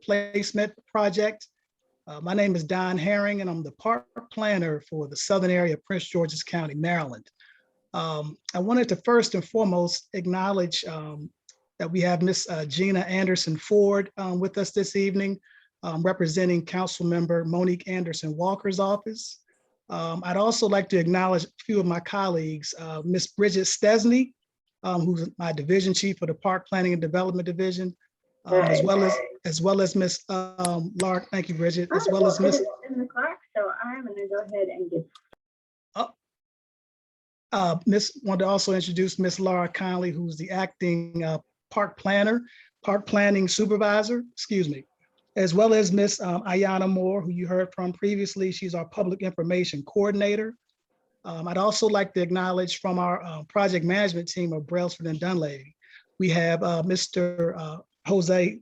Replacement Project. My name is Don Herring, and I'm the park planner for the southern area of Prince George's County, Maryland. I wanted to first and foremost acknowledge that we have Miss Gina Anderson Ford with us this evening, representing Council Member Monique Anderson Walker's office. I'd also like to acknowledge a few of my colleagues, Miss Bridget Stesney, who's my division chief for the Park Planning and Development Division, as well as Miss Laura. Thank you, Bridget. As well as Miss. In the clock, so I'm going to go ahead and get. Want to also introduce Miss Laura Conley, who's the acting park planning supervisor. Excuse me. As well as Miss Ayana Moore, who you heard from previously. She's our public information coordinator. I'd also like to acknowledge from our project management team of Brailsford and Dunleavy, we have Mr. Jose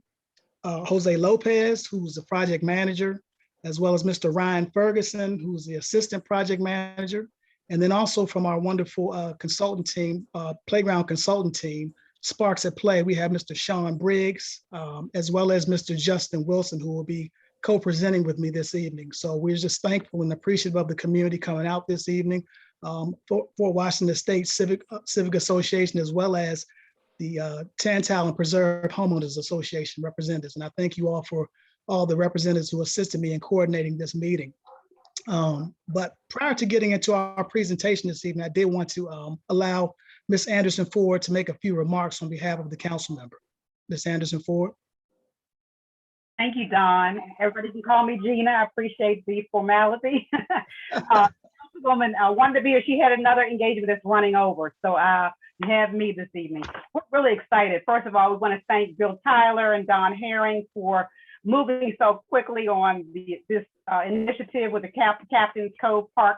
Lopez, who's the project manager, as well as Mr. Ryan Ferguson, who's the assistant project manager. And then also from our wonderful consultant team, playground consultant team, Sparks at Play, we have Mr. Sean Briggs, as well as Mr. Justin Wilson, who will be co-presenting with me this evening. So we're just thankful and appreciative of the community coming out this evening for Washington State Civic Association, as well as the Tantal and Preserve Homeowners Association representatives. And I thank you all for all the representatives who assisted me in coordinating this meeting. But prior to getting into our presentation this evening, I did want to allow Ms. Anderson Ford to make a few remarks on behalf of the council member. Ms. Anderson Ford. Thank you, Don. Everybody can call me Gina. I appreciate the formality. Councilwoman wanted to be here. She had another engagement that's running over. So you have me this evening. We're really excited. First of all, we want to thank Bill Tyler and Don Herring for moving so quickly on this initiative with the Captain's Cove Park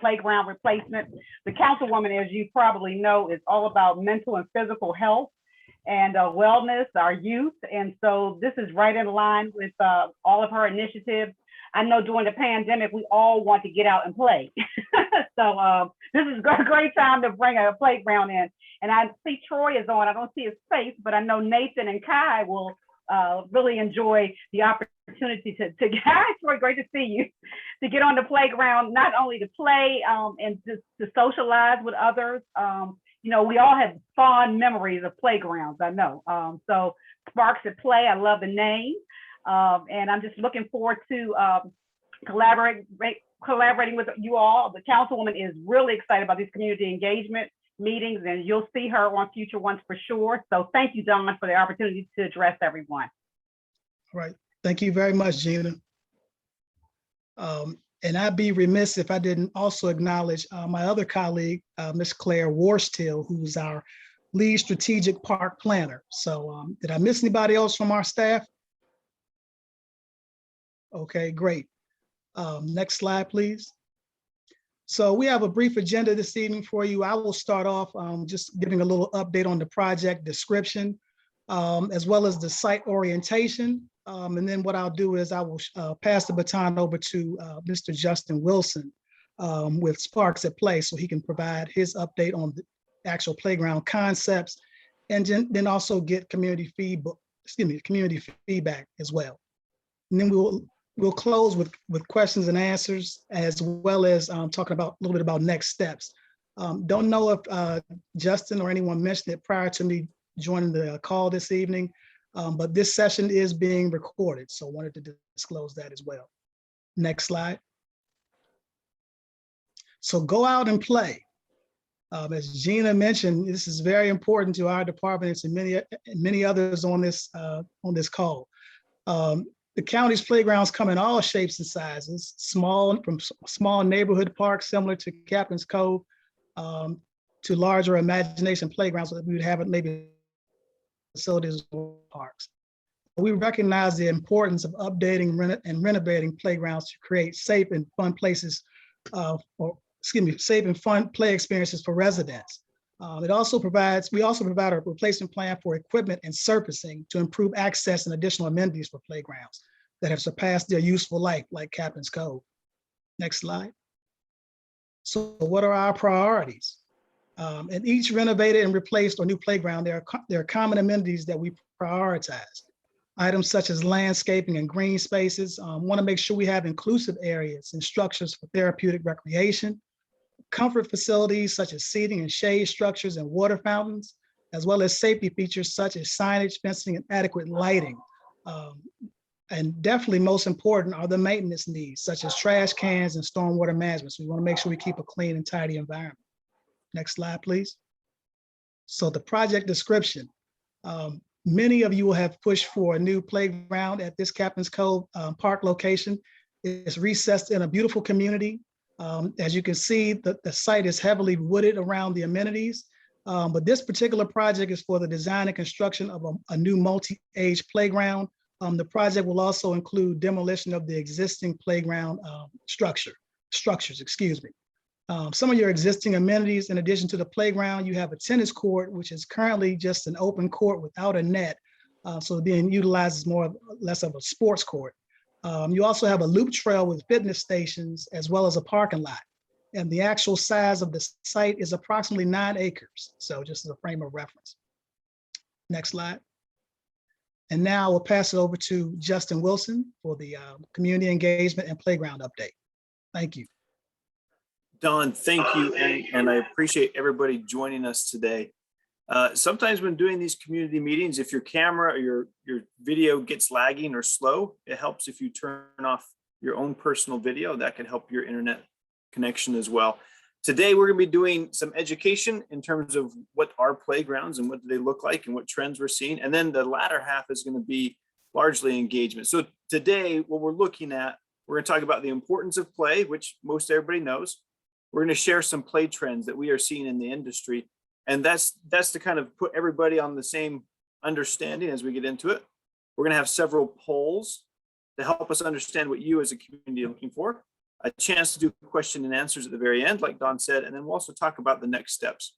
playground replacement. The councilwoman, as you probably know, is all about mental and physical health and wellness, our youth. And so this is right in line with all of her initiatives. I know during the pandemic, we all want to get out and play. So this is a great time to bring a playground in. And I see Troy is on. I don't see his face, but I know Nathan and Kai will really enjoy the opportunity to Hi, Troy, great to see you, to get on the playground, not only to play and to socialize with others. You know, we all have fond memories of playgrounds, I know. So Sparks at Play, I love the name. And I'm just looking forward to collaborating with you all. The councilwoman is really excited about these community engagement meetings, and you'll see her on future ones for sure. So thank you, Don, for the opportunity to address everyone. All right. Thank you very much, Gina. And I'd be remiss if I didn't also acknowledge my other colleague, Ms. Claire Warstill, who's our lead strategic park planner. So did I miss anybody else from our staff? Okay, great. Next slide, please. So we have a brief agenda this evening for you. I will start off just giving a little update on the project description, as well as the site orientation. And then what I'll do is I will pass the baton over to Mr. Justin Wilson with Sparks at Play, so he can provide his update on the actual playground concepts, and then also get community feedback as well. And then we'll close with questions and answers, as well as talking about a little bit about next steps. Don't know if Justin or anyone mentioned it prior to me joining the call this evening, but this session is being recorded, so wanted to disclose that as well. Next slide. So go out and play. As Gina mentioned, this is very important to our department and many others on this call. The county's playgrounds come in all shapes and sizes, from small neighborhood parks similar to Captain's Cove to larger imagination playgrounds that we would have at maybe facilities or parks. We recognize the importance of updating and renovating playgrounds to create safe and fun places, safe and fun play experiences for residents. We also provide a replacement plan for equipment and surfacing to improve access and additional amenities for playgrounds that have surpassed their useful life, like Captain's Cove. Next slide. So what are our priorities? In each renovated and replaced or new playground, there are common amenities that we prioritize. Items such as landscaping and green spaces. Want to make sure we have inclusive areas and structures for therapeutic recreation, comfort facilities such as seating and shade structures and water fountains, as well as safety features such as signage, fencing, and adequate lighting. And definitely most important are the maintenance needs, such as trash cans and stormwater management. So we want to make sure we keep a clean and tidy environment. Next slide, please. So the project description. Many of you will have pushed for a new playground at this Captain's Cove Park location. It's recessed in a beautiful community. As you can see, the site is heavily wooded around the amenities. But this particular project is for the design and construction of a new multi-age playground. The project will also include demolition of the existing playground structures, excuse me. Some of your existing amenities, in addition to the playground, you have a tennis court, which is currently just an open court without a net. So being utilized as more or less of a sports court. You also have a loop trail with fitness stations, as well as a parking lot. And the actual size of the site is approximately 9 acres. So just as a frame of reference. Next slide. And now we'll pass it over to Justin Wilson for the community engagement and playground update. Thank you. Don, thank you. And I appreciate everybody joining us today. Sometimes when doing these community meetings, if your camera or your video gets lagging or slow, it helps if you turn off your own personal video. That can help your internet connection as well. Today, we're going to be doing some education in terms of what are playgrounds and what do they look like and what trends we're seeing. And then the latter half is going to be largely engagement. So today, what we're looking at, we're going to talk about the importance of play, which most everybody knows. We're going to share some play trends that we are seeing in the industry. And that's to kind of put everybody on the same understanding as we get into it. We're going to have several polls to help us understand what you as a community are looking for. A chance to do question and answers at the very end, like Don said, and then we'll also talk about the next steps.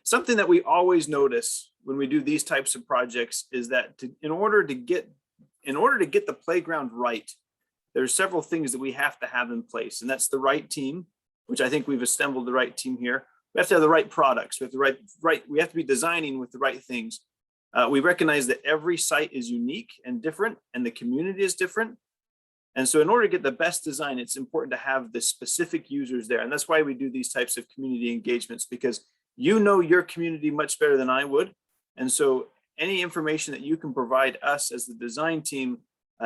Something that we always notice when we do these types of projects is that in order to get the playground right, there's several things that we have to have in place, and that's the right team, which I think we've assembled the right team here. We have to have the right products. We have to be designing with the right things. We recognize that every site is unique and different, and the community is different. And so in order to get the best design, it's important to have the specific users there. And that's why we do these types of community engagements, because you know your community much better than I would. And so any information that you can provide us as the design team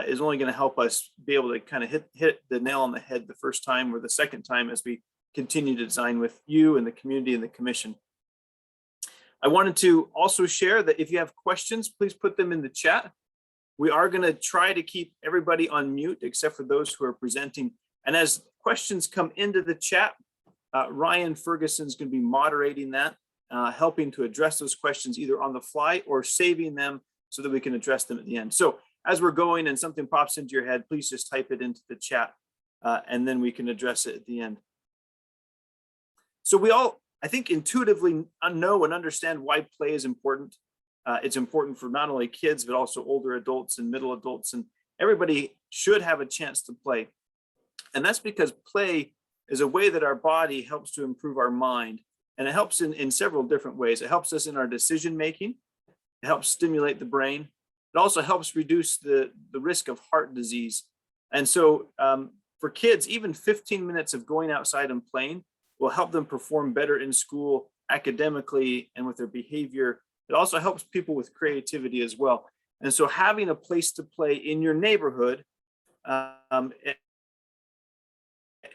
is only going to help us be able to kind of hit the nail on the head the first time or the second time as we continue to design with you and the community and the commission. I wanted to also share that if you have questions, please put them in the chat. We are going to try to keep everybody on mute except for those who are presenting. And as questions come into the chat, Ryan Ferguson is going to be moderating that, helping to address those questions either on the fly or saving them so that we can address them at the end. So as we're going and something pops into your head, please just type it into the chat and then we can address it at the end. So we all, I think, intuitively know and understand why play is important. It's important for not only kids, but also older adults and middle adults, and everybody should have a chance to play. And that's because play is a way that our body helps to improve our mind. And it helps in several different ways. It helps us in our decision-making. It helps stimulate the brain. It also helps reduce the risk of heart disease. And so for kids, even 15 minutes of going outside and playing will help them perform better in school, academically, and with their behavior. It also helps people with creativity as well. And so having a place to play in your neighborhood, it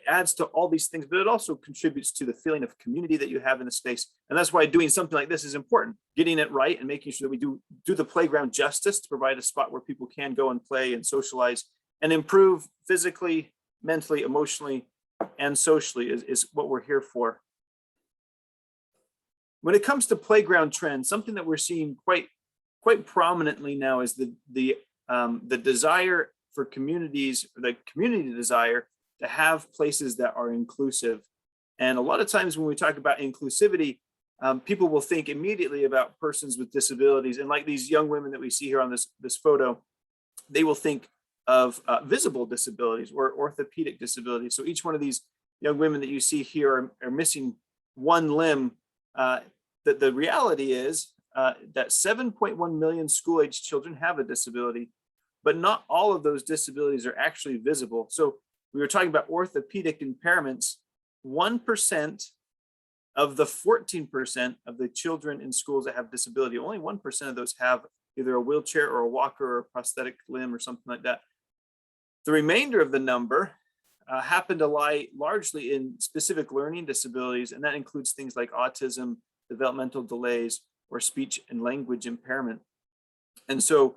adds to all these things, but it also contributes to the feeling of community that you have in the space. And that's why doing something like this is important, getting it right and making sure that we do the playground justice to provide a spot where people can go and play and socialize and improve physically, mentally, emotionally, and socially is what we're here for. When it comes to playground trends, something that we're seeing quite prominently now is the desire for communities, the community desire to have places that are inclusive. And a lot of times when we talk about inclusivity, people will think immediately about persons with disabilities. And like these young women that we see here on this photo, they will think of visible disabilities or orthopedic disabilities. So each one of these young women that you see here are missing one limb. The reality is that 7.1 million school-age children have a disability, but not all of those disabilities are actually visible. So we were talking about orthopedic impairments. 1% of the 14% of the children in schools that have disability, only 1% of those have either a wheelchair or a walker or a prosthetic limb or something like that. The remainder of the number happen to lie largely in specific learning disabilities, and that includes things like autism, developmental delays, or speech and language impairment. And so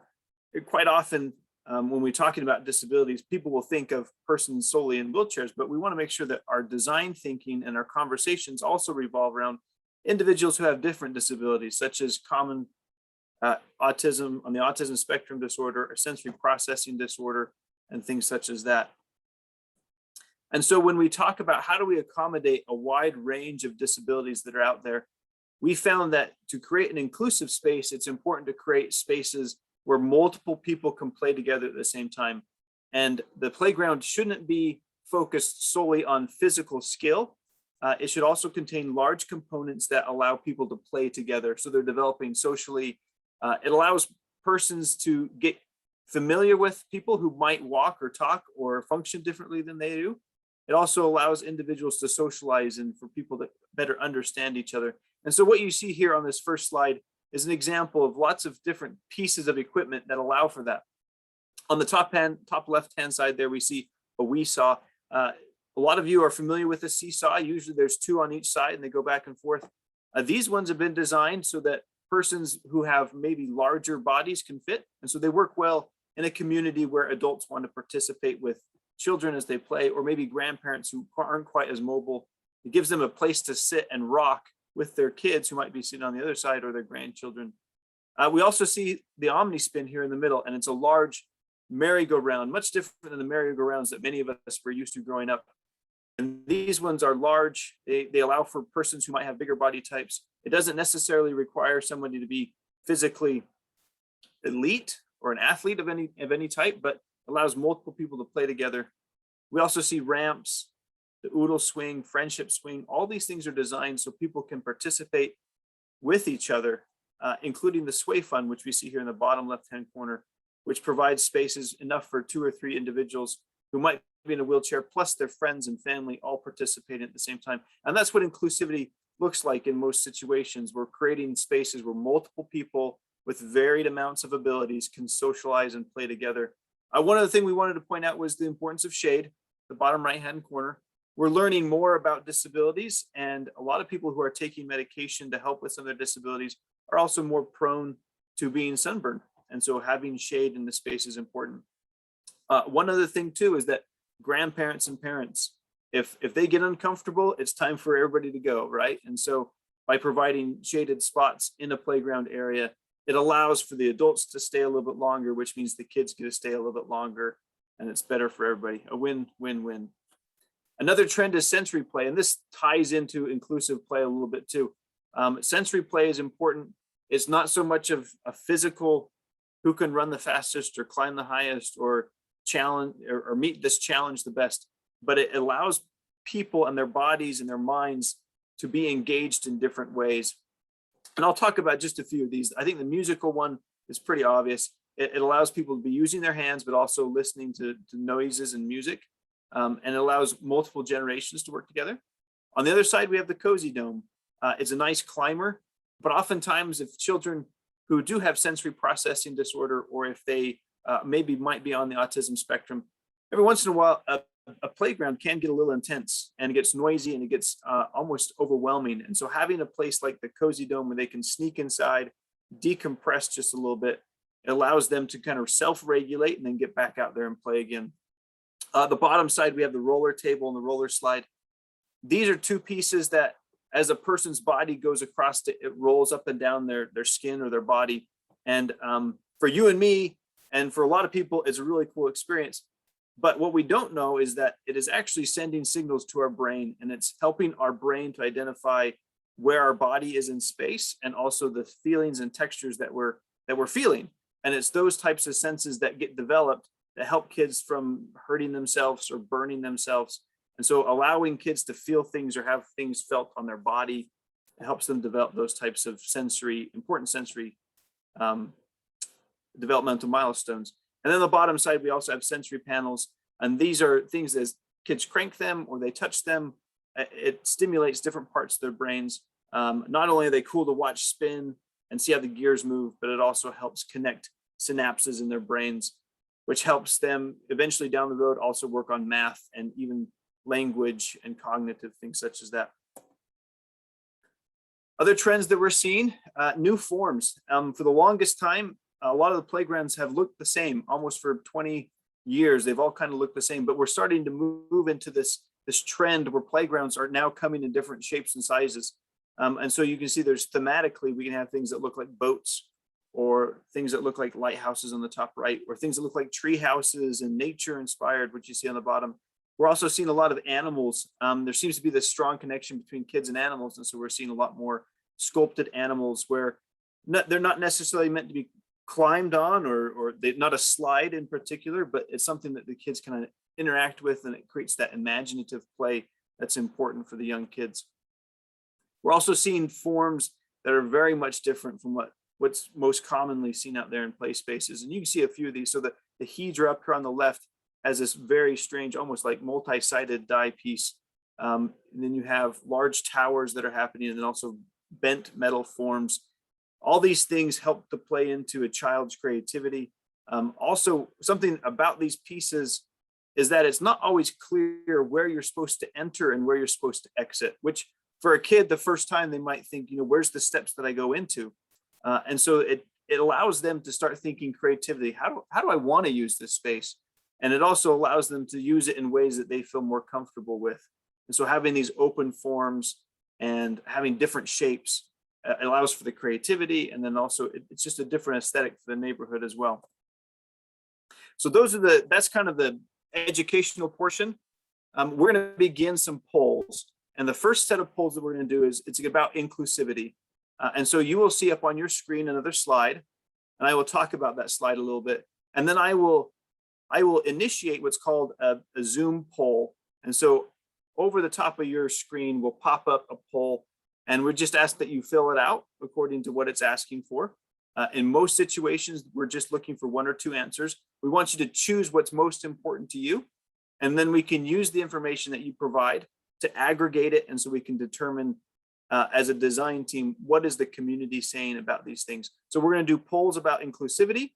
quite often when we're talking about disabilities, people will think of persons solely in wheelchairs, but we want to make sure that our design thinking and our conversations also revolve around individuals who have different disabilities, such as common autism on the autism spectrum disorder, or sensory processing disorder, and things such as that. And so when we talk about how do we accommodate a wide range of disabilities that are out there, we found that to create an inclusive space, it's important to create spaces where multiple people can play together at the same time. And the playground shouldn't be focused solely on physical skill. It should also contain large components that allow people to play together. So they're developing socially. It allows persons to get familiar with people who might walk or talk or function differently than they do. It also allows individuals to socialize and for people to better understand each other. And so what you see here on this first slide is an example of lots of different pieces of equipment that allow for that. On the top left-hand side there, we see a Wii saw. A lot of you are familiar with a seesaw. Usually there's two on each side and they go back and forth. These ones have been designed so that persons who have maybe larger bodies can fit. And so they work well in a community where adults want to participate with children as they play, or maybe grandparents who aren't quite as mobile. It gives them a place to sit and rock with their kids who might be sitting on the other side, or their grandchildren. We also see the Omnispin here in the middle, and it's a large merry-go-round, much different than the merry-go-rounds that many of us were used to growing up. And these ones are large. They allow for persons who might have bigger body types. It doesn't necessarily require somebody to be physically elite or an athlete of any type, but allows multiple people to play together. We also see ramps, the oodle swing, friendship swing. All these things are designed so people can participate with each other, including the sway fun, which we see here in the bottom left-hand corner, which provides spaces enough for 2 or 3 individuals who might be in a wheelchair, plus their friends and family all participating at the same time. And that's what inclusivity looks like in most situations. We're creating spaces where multiple people with varied amounts of abilities can socialize and play together. One other thing we wanted to point out was the importance of shade, the bottom right-hand corner. We're learning more about disabilities, and a lot of people who are taking medication to help with some of their disabilities are also more prone to being sunburned. And so having shade in the space is important. One other thing too is that grandparents and parents, if they get uncomfortable, it's time for everybody to go, right? And so by providing shaded spots in a playground area, it allows for the adults to stay a little bit longer, which means the kids get to stay a little bit longer, and it's better for everybody. A win-win-win. Another trend is sensory play, and this ties into inclusive play a little bit too. Sensory play is important. It's not so much of a physical, who can run the fastest or climb the highest or challenge or meet this challenge the best, but it allows people and their bodies and their minds to be engaged in different ways. And I'll talk about just a few of these. I think the musical one is pretty obvious. It allows people to be using their hands, but also listening to noises and music. And it allows multiple generations to work together. On the other side, we have the Cozy Dome. It's a nice climber, but oftentimes if children who do have sensory processing disorder, or if they might be on the autism spectrum, every once in a while, a playground can get a little intense, and it gets noisy and it gets almost overwhelming. And so having a place like the Cozy Dome where they can sneak inside, decompress just a little bit, it allows them to kind of self-regulate and then get back out there and play again. The bottom side, we have the roller table and the roller slide. These are two pieces that as a person's body goes across it, it rolls up and down their skin or their body. And for you and me, and for a lot of people, it's a really cool experience. But what we don't know is that it is actually sending signals to our brain, and it's helping our brain to identify where our body is in space, and also the feelings and textures that we're feeling. And it's those types of senses that get developed that help kids from hurting themselves or burning themselves. And so allowing kids to feel things or have things felt on their body It helps them develop those types of important sensory developmental milestones. And then on the bottom side, we also have sensory panels. And these are things as kids crank them or they touch them, it stimulates different parts of their brains. Not only are they cool to watch spin and see how the gears move, but it also helps connect synapses in their brains, which helps them eventually down the road also work on math and even language and cognitive things such as that. Other trends that we're seeing, new forms. For the longest time, a lot of the playgrounds have looked the same, almost for 20 years. They've all kind of looked the same, but we're starting to move into this trend where playgrounds are now coming in different shapes and sizes. And so you can see there's thematically, we can have things that look like boats, or things that look like lighthouses on the top right, or things that look like tree houses and nature inspired, which you see on the bottom. We're also seeing a lot of animals. There seems to be this strong connection between kids and animals. And so we're seeing a lot more sculpted animals where they're not necessarily meant to be climbed on, or they're not a slide in particular, but it's something that the kids can interact with, and it creates that imaginative play that's important for the young kids. We're also seeing forms that are very much different from what's most commonly seen out there in play spaces. And you can see a few of these. So the hedra up here on the left has this very strange, almost like multi-sided die piece. And then you have large towers that are happening, and then also bent metal forms. All these things help to play into a child's creativity. Also, something about these pieces is that it's not always clear where you're supposed to enter and where you're supposed to exit, which for a kid, the first time they might think, where's the steps that I go into? And so it allows them to start thinking creativity. How do I want to use this space? And it also allows them to use it in ways that they feel more comfortable with. And so having these open forms and having different shapes allows for the creativity. And then also it's just a different aesthetic for the neighborhood as well. So that's kind of the educational portion. We're going to begin some polls. And the first set of polls that we're going to do it's about inclusivity. And so you will see up on your screen another slide, and I will talk about that slide a little bit. And then I will initiate what's called a Zoom poll. And so over the top of your screen will pop up a poll, and we just ask that you fill it out according to what it's asking for. In most situations, we're just looking for 1 or 2 answers. We want you to choose what's most important to you, and then we can use the information that you provide to aggregate it. And so we can determine as a design team, what is the community saying about these things? So we're going to do polls about inclusivity,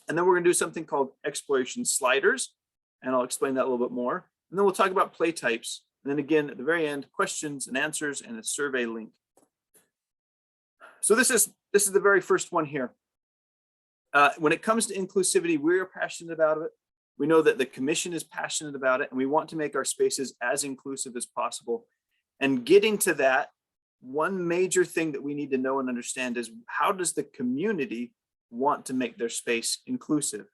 and then we're going to do something called exploration sliders, and I'll explain that a little bit more. And then we'll talk about play types. And then again, at the very end, questions and answers and a survey link. So this is the very first one here. When it comes to inclusivity, we're passionate about it. We know that the commission is passionate about it, and we want to make our spaces as inclusive as possible. And getting to that, one major thing that we need to know and understand is, how does the community want to make their space inclusive?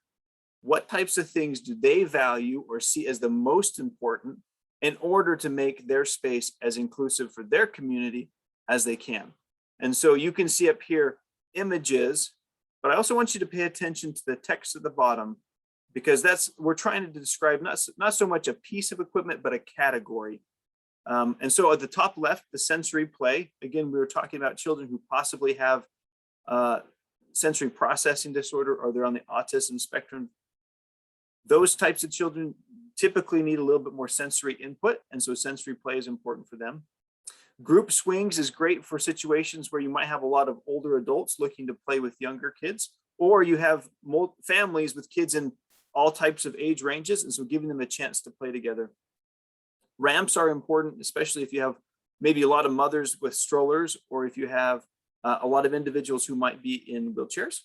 What types of things do they value or see as the most important in order to make their space as inclusive for their community as they can? And so you can see up here images, but I also want you to pay attention to the text at the bottom, because we're trying to describe not so much a piece of equipment, but a category. And so at the top left, the sensory play, again, we were talking about children who possibly have sensory processing disorder, or they're on the autism spectrum. Those types of children typically need a little bit more sensory input, and so sensory play is important for them. Group swings is great for situations where you might have a lot of older adults looking to play with younger kids, or you have families with kids in all types of age ranges, and so giving them a chance to play together. Ramps are important, especially if you have maybe a lot of mothers with strollers, or if you have a lot of individuals who might be in wheelchairs.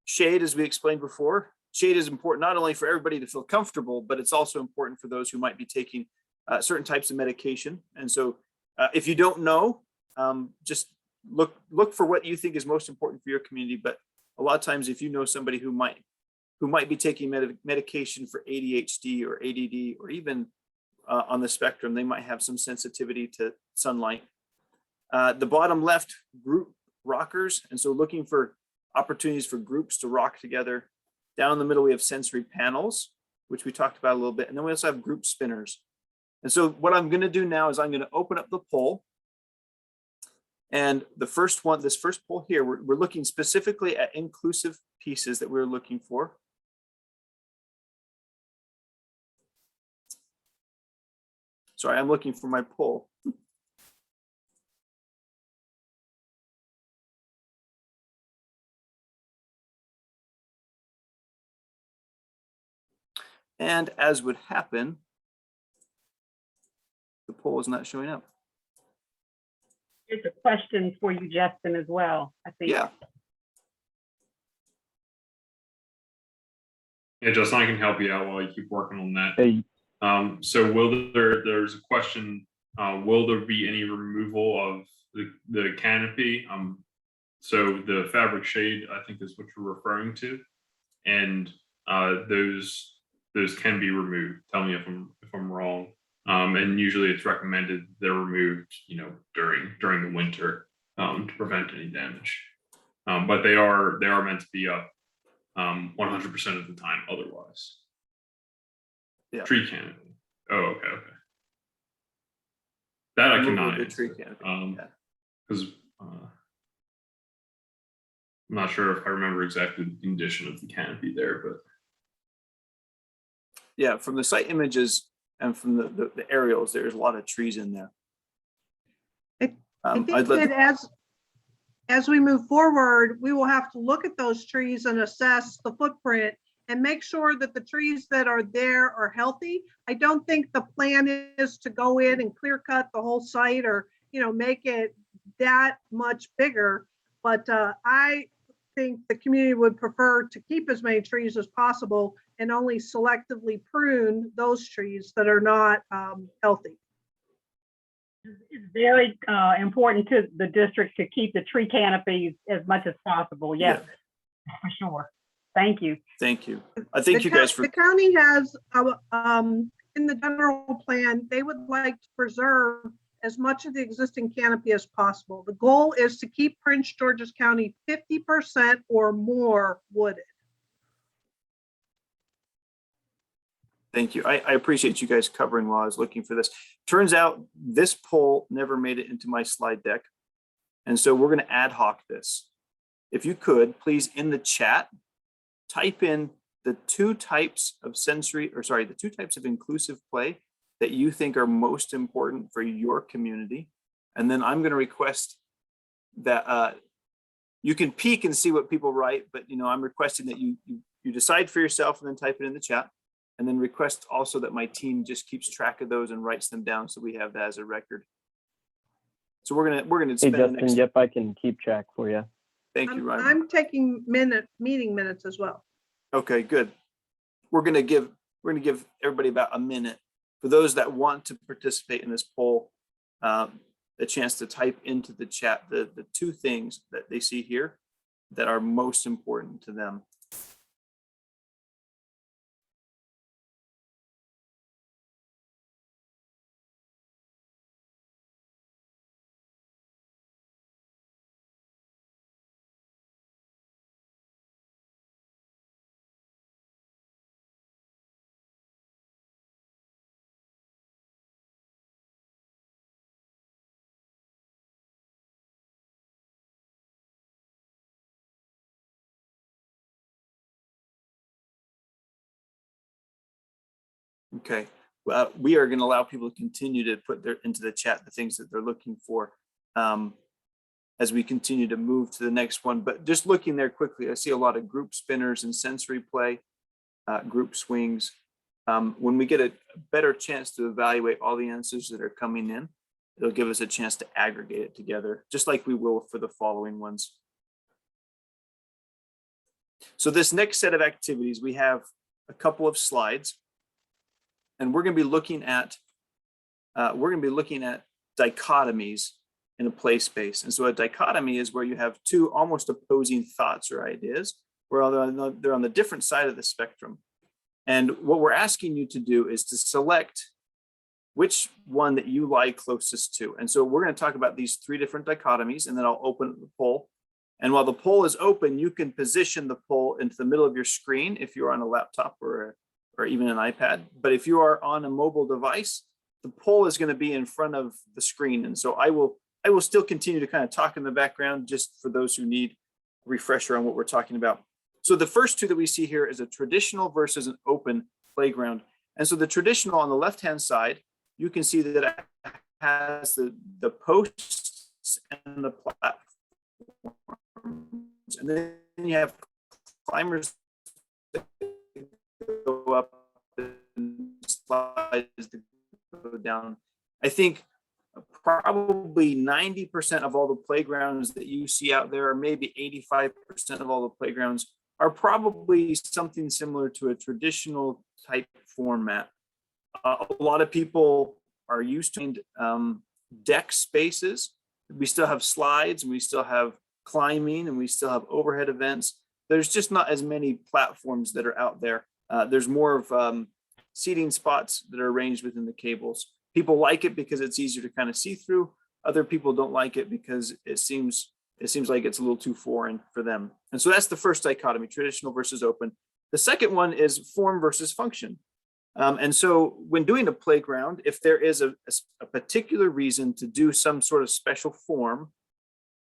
Shade, as we explained before, shade is important not only for everybody to feel comfortable, but it's also important for those who might be taking certain types of medication. And so if you don't know, just look for what you think is most important for your community. But a lot of times, if you know somebody who might be taking medication for ADHD or ADD, or even on the spectrum, they might have some sensitivity to sunlight. The bottom left, group rockers. And so looking for opportunities for groups to rock together. Down in the middle, we have sensory panels, which we talked about a little bit. And then we also have group spinners. And so what I'm going to do now is I'm going to open up the poll. And the first one, this first poll here, we're looking specifically at inclusive pieces that we're looking for. Sorry, I'm looking for my poll. And as would happen, the poll is not showing up. There's a question for you, Justin, as well, I think. Yeah. Yeah, Justin, I can help you out while you keep working on that. Hey, So there's a question, will there be any removal of the canopy? So the fabric shade, I think is what you're referring to. And those can be removed. Tell me if I'm wrong. And usually it's recommended they're removed, during the winter to prevent any damage. But they are meant to be up 100% of the time otherwise. Yeah. Tree canopy. Oh, okay. That I Removal cannot of the answer. tree canopy. Because I'm not sure if I remember exactly the condition of the canopy there, but Yeah, from the site images and from the aerials, there's a lot of trees in there. I think that as we move forward, we will have to look at those trees and assess the footprint and make sure that the trees that are there are healthy. I don't think the plan is to go in and clear cut the whole site or, make it that much bigger. But I think the community would prefer to keep as many trees as possible and only selectively prune those trees that are not healthy. It's very important to the district to keep the tree canopies as much as possible. Yes, for sure. Thank you. Thank you. I thank you guys for. The county has, in the general plan, they would like to preserve as much of the existing canopy as possible. The goal is to keep Prince George's County 50% or more wooded. Thank you. I appreciate you guys covering while I was looking for this. Turns out this poll never made it into my slide deck. And so we're going to ad hoc this. If you could, please, in the chat, type in the two types of inclusive play that you think are most important for your community. And then I'm going to request that you can peek and see what people write, but I'm requesting that you decide for yourself and then type it in the chat. And then request also that my team just keeps track of those and writes them down so we have that as a record. So we're gonna spend hey Justin, yep, I can keep track for you. Thank you, Ryan. I'm taking meeting minutes as well. Okay, good. We're gonna give everybody about a minute for those that want to participate in this poll, a chance to type into the chat the two things that they see here that are most important to them. Okay, well, we are going to allow people to continue to put into the chat the things that they're looking for as we continue to move to the next one. But just looking there quickly, I see a lot of group spinners and sensory play, group swings. When we get a better chance to evaluate all the answers that are coming in, it'll give us a chance to aggregate it together, just like we will for the following ones. So this next set of activities, we have a couple of slides. And we're going to be looking at dichotomies in a play space. And so a dichotomy is where you have two almost opposing thoughts or ideas, where they're on the different side of the spectrum. And what we're asking you to do is to select which one that you lie closest to. And so we're going to talk about these three different dichotomies, and then I'll open the poll. And while the poll is open, you can position the poll into the middle of your screen if you're on a laptop or even an iPad. But if you are on a mobile device, the poll is going to be in front of the screen. And so I I will still continue to kind of talk in the background just for those who need a refresher on what we're talking about. So the first two that we see here is a traditional versus an open playground. And so the traditional on the left-hand side, you can see that it has the posts and the platforms. And then you have climbers that go up and slides that go down. I think probably 90% of all the playgrounds that you see out there, or maybe 85% of all the playgrounds, are probably something similar to a traditional type format. A lot of people are used to deck spaces. We still have slides, and we still have climbing, and we still have overhead events. There's just not as many platforms that are out there. There's more of seating spots that are arranged within the cables. People like it because it's easier to kind of see through. Other people don't like it because it seems like it's a little too foreign for them. And so that's the first dichotomy, traditional versus open. The second one is form versus function. And so when doing a playground, if there is a particular reason to do some sort of special form,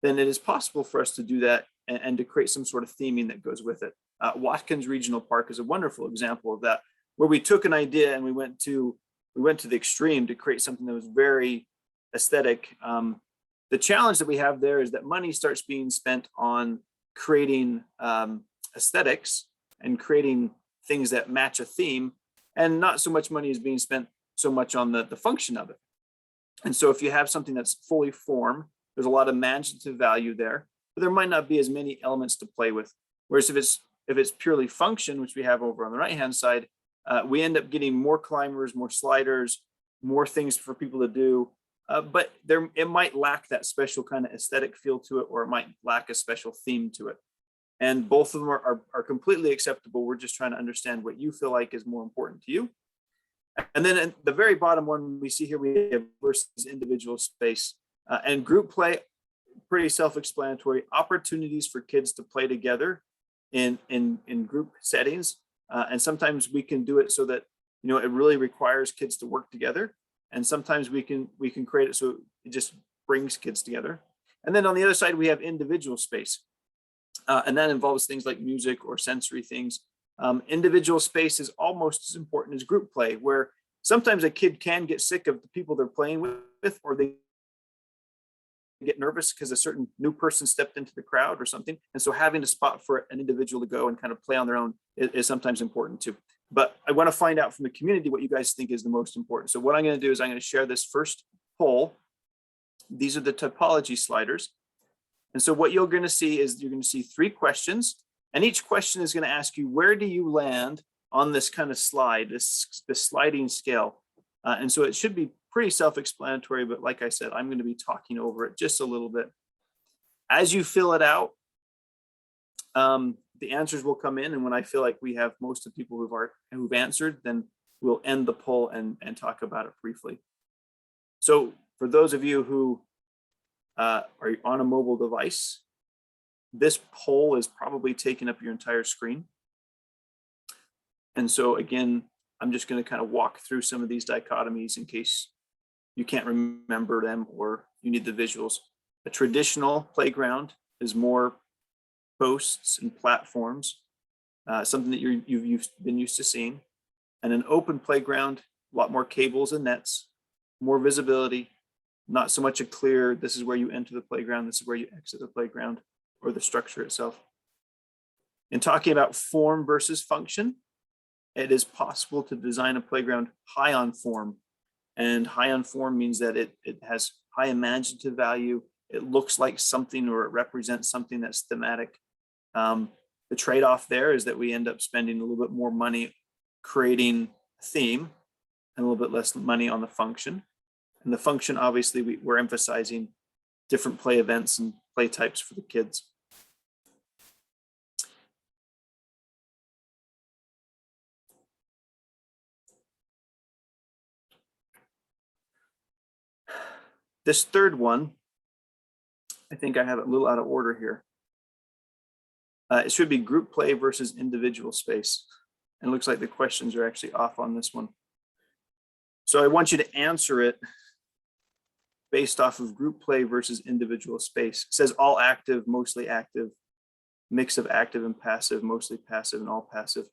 then it is possible for us to do that and to create some sort of theming that goes with it. Watkins Regional Park is a wonderful example of that, where we took an idea and we went to the extreme to create something that was very aesthetic. The challenge that we have there is that money starts being spent on creating aesthetics and creating things that match a theme, and not so much money is being spent so much on the function of it. And so if you have something that's fully form, there's a lot of imaginative value there, but there might not be as many elements to play with. Whereas if it's purely function, which we have over on the right-hand side, we end up getting more climbers, more sliders, more things for people to do. But it might lack that special kind of aesthetic feel to it, or it might lack a special theme to it. And both of them are completely acceptable. We're just trying to understand what you feel like is more important to you. And then at the very bottom one we see here, we have versus individual space. And group play, pretty self-explanatory. Opportunities for kids to play together in group settings. And sometimes we can do it so that, it really requires kids to work together. And sometimes we can create it so it just brings kids together. And then on the other side, we have individual space. And that involves things like music or sensory things. Individual space is almost as important as group play, where sometimes a kid can get sick of the people they're playing with, or they get nervous because a certain new person stepped into the crowd or something. And so having a spot for an individual to go and kind of play on their own is sometimes important too. But I want to find out from the community what you guys think is the most important. So what I'm going to do is I'm going to share this first poll. These are the topology sliders. And so what you're going to see is you're going to see 3 questions, and each question is going to ask you, where do you land on this kind of slide, this sliding scale? And so it should be pretty self-explanatory, but like I said, I'm going to be talking over it just a little bit. As you fill it out, the answers will come in, and when I feel like we have most of the people who've answered, then we'll end the poll and talk about it briefly. So for those of you who are on a mobile device, this poll is probably taking up your entire screen. And so again, I'm just going to kind of walk through some of these dichotomies in case you can't remember them or you need the visuals. A traditional playground is more posts and platforms, something that you've been used to seeing. And an open playground, a lot more cables and nets, more visibility, not so much a clear, this is where you enter the playground, this is where you exit the playground, or the structure itself. In talking about form versus function, it is possible to design a playground high on form. And high on form means that it has high imaginative value. It looks like something, or it represents something that's thematic. The trade-off there is that we end up spending a little bit more money creating a theme and a little bit less money on the function. And the function, obviously, we're emphasizing different play events and play types for the kids. This third one, I think I have it a little out of order here. It should be group play versus individual space. And it looks like the questions are actually off on this one. So I want you to answer it based off of group play versus individual space. It says all active, mostly active, mix of active and passive, mostly passive, and all passive.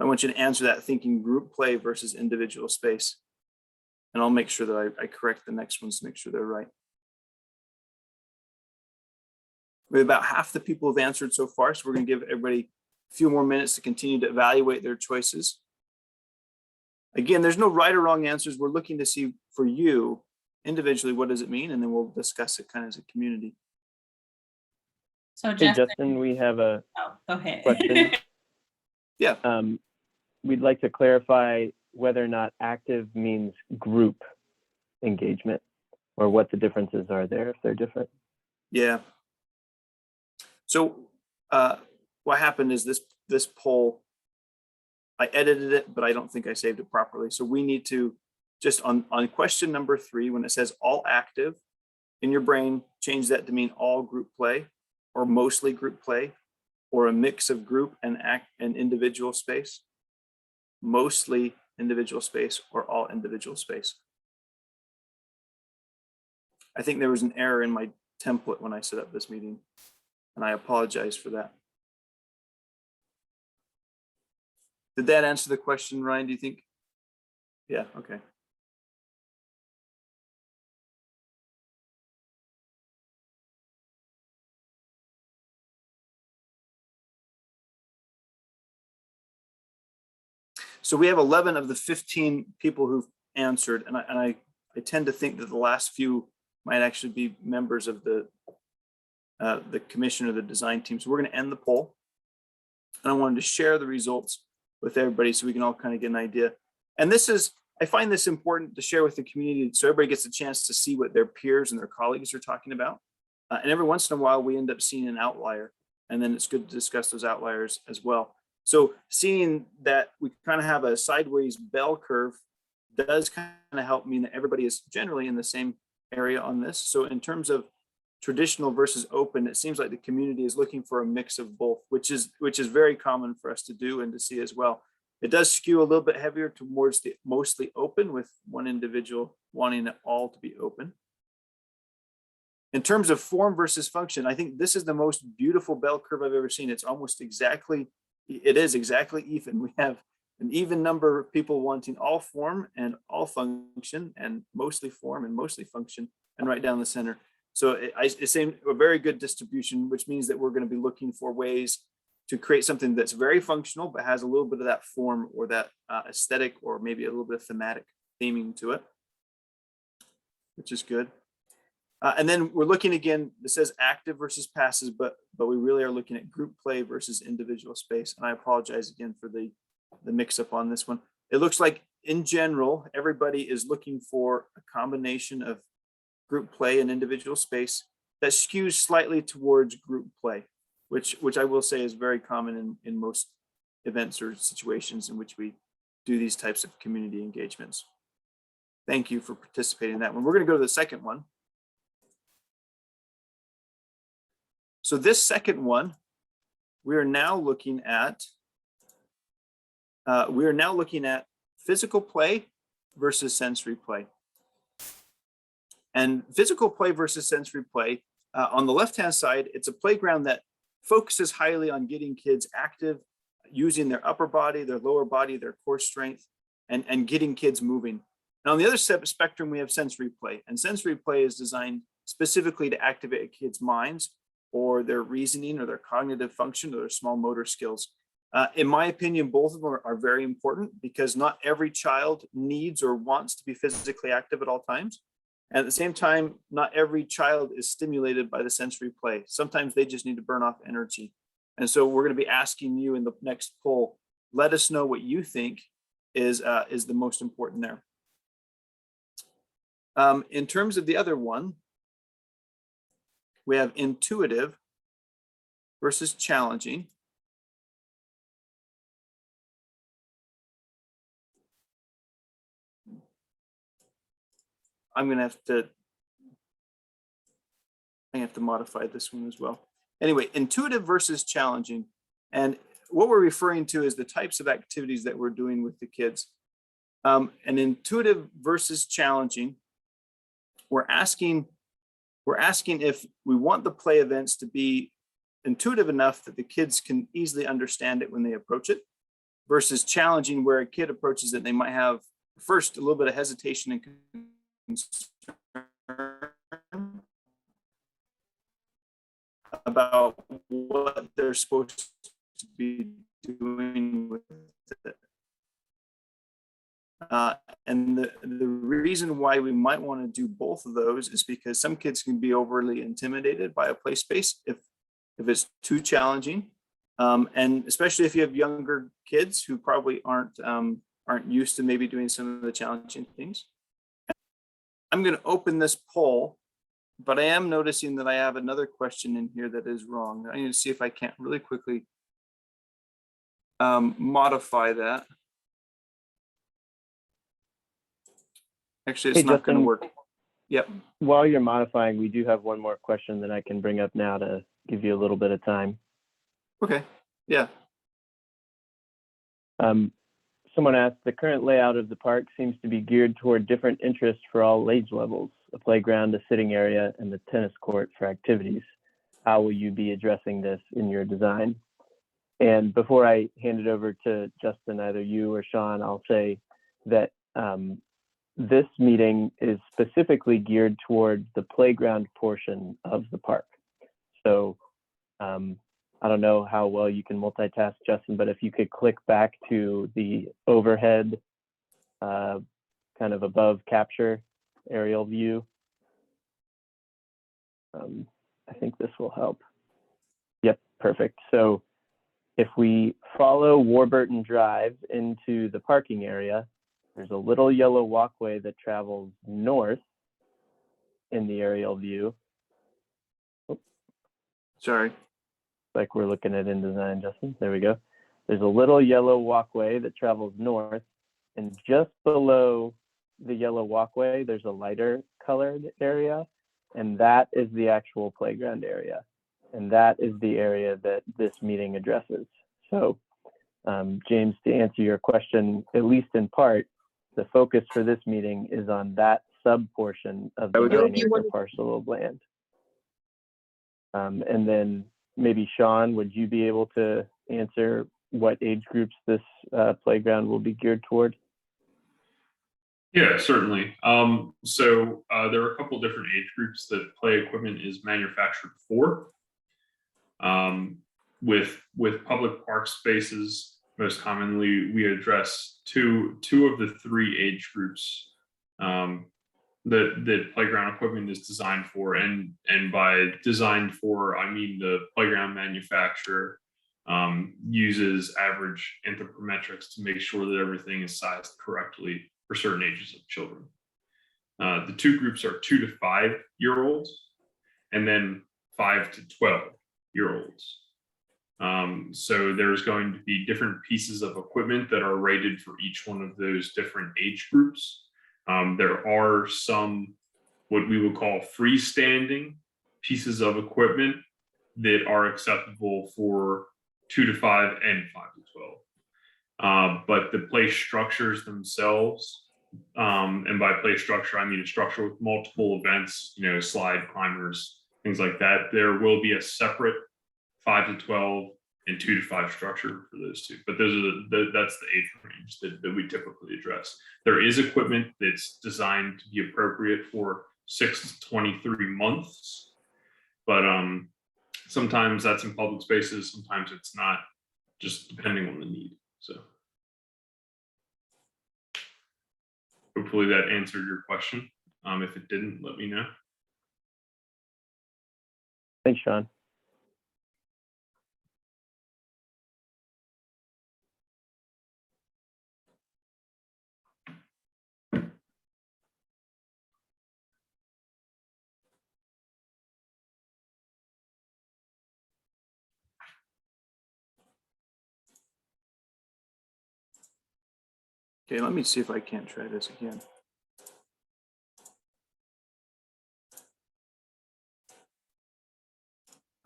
I want you to answer that thinking group play versus individual space. And I'll make sure that I correct the next ones to make sure they're right. We have about half the people have answered so far, so we're going to give everybody a few more minutes to continue to evaluate their choices. Again, there's no right or wrong answers. We're looking to see for you individually, what does it mean? And then we'll discuss it kind of as a community. So Hey, Justin, we have a go ahead. question. Yeah. We'd like to clarify whether or not active means group engagement, or what the differences are there, if they're different. Yeah. So what happened is this poll, I edited it, but I don't think I saved it properly. So we need to just on question number 3, when it says all active, in your brain, change that to mean all group play, or mostly group play, or a mix of group and individual space, mostly individual space, or all individual space. I think there was an error in my template when I set up this meeting, and I apologize for that. Did that answer the question, Ryan, do you think? Yeah, okay. So we have 11 of the 15 people who've answered, and I tend to think that the last few might actually be members of the commission or the design team. So we're going to end the poll, and I wanted to share the results with everybody so we can all kind of get an idea. And this is, I find this important to share with the community so everybody gets a chance to see what their peers and their colleagues are talking about. And every once in a while, we end up seeing an outlier, and then it's good to discuss those outliers as well. So seeing that we kind of have a sideways bell curve does kind of help mean that everybody is generally in the same area on this. So in terms of traditional versus open, it seems like the community is looking for a mix of both, which is very common for us to do and to see as well. It does skew a little bit heavier towards the mostly open, with one individual wanting it all to be open. In terms of form versus function, I think this is the most beautiful bell curve I've ever seen. It's almost exactly, it is exactly even. We have an even number of people wanting all form and all function, and mostly form and mostly function, and right down the center. So it seemed a very good distribution, which means that we're going to be looking for ways to create something that's very functional, but has a little bit of that form or that aesthetic, or maybe a little bit of thematic theming to it, which is good. And then we're looking again, it says active versus passive, but we really are looking at group play versus individual space. And I apologize again for the mix up on this one. It looks like in general, everybody is looking for a combination of group play and individual space that skews slightly towards group play, which I will say is very common in most events or situations in which we do these types of community engagements. Thank you for participating in that one. We're going to go to the second one. So this second one, we are now looking at physical play versus sensory play. And physical play versus sensory play, on the left-hand side, it's a playground that focuses highly on getting kids active, using their upper body, their lower body, their core strength, and getting kids moving. And on the other side of the spectrum, we have sensory play. And sensory play is designed specifically to activate kids' minds, or their reasoning, or their cognitive function, or their small motor skills. In my opinion, both of them are very important, because not every child needs or wants to be physically active at all times. And at the same time, not every child is stimulated by the sensory play. Sometimes they just need to burn off energy. And so we're going to be asking you in the next poll, let us know what you think is the most important there. In terms of the other one, we have intuitive versus challenging. I'm going to have to modify this one as well. Anyway, intuitive versus challenging. And what we're referring to is the types of activities that we're doing with the kids. And intuitive versus challenging, we're asking if we want the play events to be intuitive enough that the kids can easily understand it when they approach it, versus challenging where a kid approaches it, they might have first a little bit of hesitation and concern about what they're supposed to be doing with it. And the reason why we might want to do both of those is because some kids can be overly intimidated by a play space if it's too challenging. And especially if you have younger kids who probably aren't used to maybe doing some of the challenging things. I'm going to open this poll, but I am noticing that I have another question in here that is wrong. I need to see if I can't really quickly modify that. Actually, it's not going to work. Yep. While you're modifying, we do have one more question that I can bring up now to give you a little bit of time. Okay. Yeah. Someone asked, the current layout of the park seems to be geared toward different interests for all age levels, a playground, a sitting area, and the tennis court for activities. How will you be addressing this in your design? And before I hand it over to Justin, either you or Sean, I'll say that this meeting is specifically geared toward the playground portion of the park. So I don't know how well you can multitask, Justin, but if you could click back to the overhead kind of above capture aerial view, I think this will help. Yep, perfect. So if we follow Warburton Drive into the parking area, there's a little yellow walkway that travels north in the aerial view. Oops. Sorry. Like we're looking at InDesign, Justin. There we go. There's a little yellow walkway that travels north, and just below the yellow walkway, there's a lighter colored area, and that is the actual playground area. And that is the area that this meeting addresses. So, James, to answer your question, at least in part, the focus for this meeting is on that sub portion of the 9-acre parcel of land. And then maybe Sean, would you be able to answer what age groups this playground will be geared toward? Yeah, certainly. So there are a couple different age groups that play equipment is manufactured for. With public park spaces, most commonly we address two of the three age groups that playground equipment is designed for, and by designed for I mean the playground manufacturer uses average anthropometrics to make sure that everything is sized correctly for certain ages of children. The two groups are 2 to 5 year olds, and then 5 to 12 year olds. So there's going to be different pieces of equipment that are rated for each one of those different age groups. There are some what we would call freestanding pieces of equipment that are acceptable for 2 to 5 and 5 to 12. But the play structures themselves, and by play structure, I mean a structure with multiple events, slide climbers, things like that. There will be a separate 5 to 12 and 2 to 5 structure for those two. But that's the age range that we typically address. There is equipment that's designed to be appropriate for 6 to 23 months, but sometimes that's in public spaces, sometimes it's not, just depending on the need. So hopefully that answered your question. If it didn't, let me know. Thanks, Sean. Okay, let me see if I can't try this again.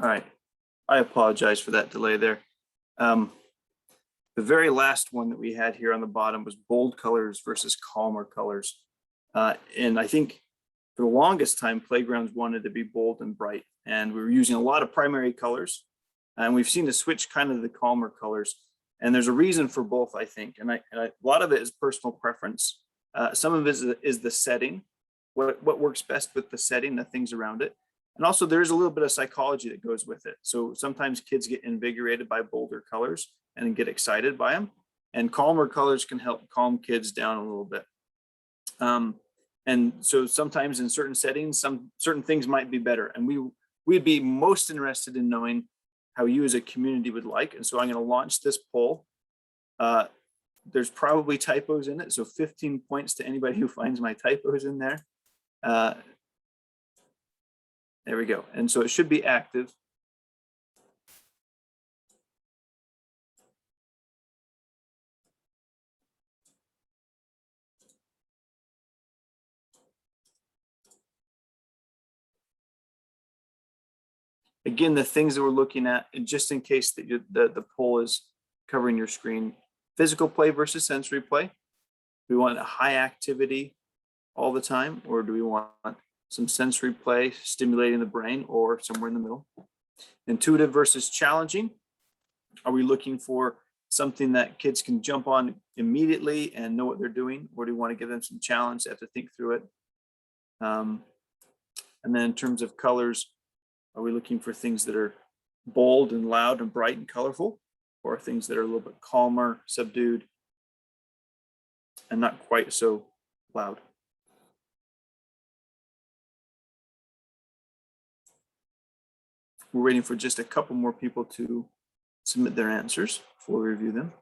All right, I apologize for that delay there. The very last one that we had here on the bottom was bold colors versus calmer colors. And I think for the longest time, playgrounds wanted to be bold and bright, and we were using a lot of primary colors. And we've seen a switch kind of the calmer colors. And there's a reason for both, I think. And a lot of it is personal preference. Some of it is the setting, what works best with the setting, the things around it. And also there's a little bit of psychology that goes with it. So sometimes kids get invigorated by bolder colors and get excited by them. And calmer colors can help calm kids down a little bit. And so sometimes in certain settings, certain things might be better. And we'd be most interested in knowing how you as a community would like. And so I'm going to launch this poll. There's probably typos in it. So 15 points to anybody who finds my typos in there. There we go. And so it should be active. Again, the things that we're looking at, and just in case that the poll is covering your screen, physical play versus sensory play. Do we want a high activity all the time, or do we want some sensory play stimulating the brain, or somewhere in the middle? Intuitive versus challenging. Are we looking for something that kids can jump on immediately and know what they're doing, or do we want to give them some challenge? They have to think through it. And then in terms of colors, are we looking for things that are bold and loud and bright and colorful, or things that are a little bit calmer, subdued, and not quite so loud? We're waiting for just a couple more people to submit their answers before we review them.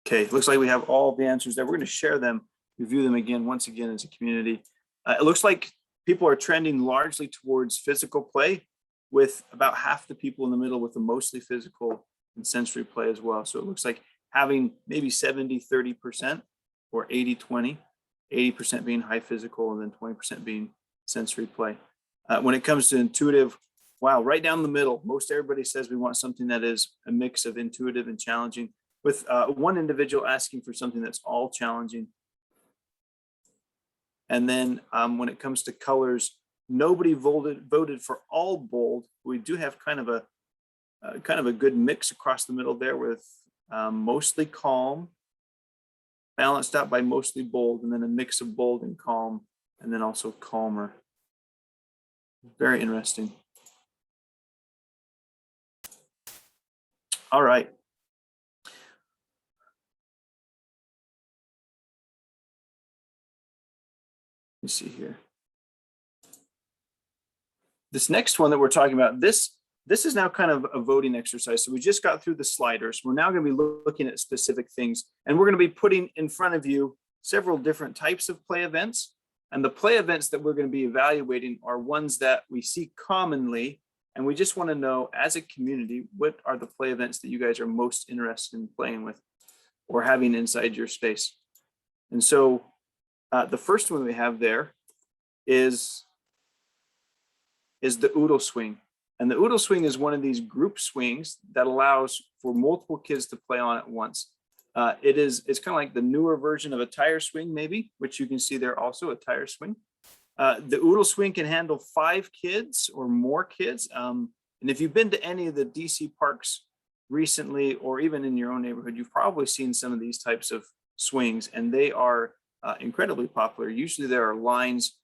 Okay, looks like we have all the answers there. We're going to share them, review them again, once again as a community. It looks like people are trending largely towards physical play, with about half the people in the middle with the mostly physical and sensory play as well. So it looks like having maybe 70-30% or 80-20, 80% being high physical and then 20% being sensory play. When it comes to intuitive, wow, right down the middle, most everybody says we want something that is a mix of intuitive and challenging, with one individual asking for something that's all challenging. And then when it comes to colors, nobody voted for all bold. We do have kind of a good mix across the middle there, with mostly calm, balanced out by mostly bold, and then a mix of bold and calm, and then also calmer. Very interesting. All right. Let me see here. This next one that we're talking about, this is now kind of a voting exercise. So we just got through the sliders. We're now going to be looking at specific things, and we're going to be putting in front of you several different types of play events. And the play events that we're going to be evaluating are ones that we see commonly. And we just want to know, as a community, what are the play events that you guys are most interested in playing with or having inside your space? And so the first one we have there is the oodle swing. And the oodle swing is one of these group swings that allows for multiple kids to play on at once. It's kind of like the newer version of a tire swing, maybe, which you can see there also, a tire swing. The oodle swing can handle 5 kids or more kids. And if you've been to any of the DC parks recently, or even in your own neighborhood, you've probably seen some of these types of swings, and they are incredibly popular. Usually there are lines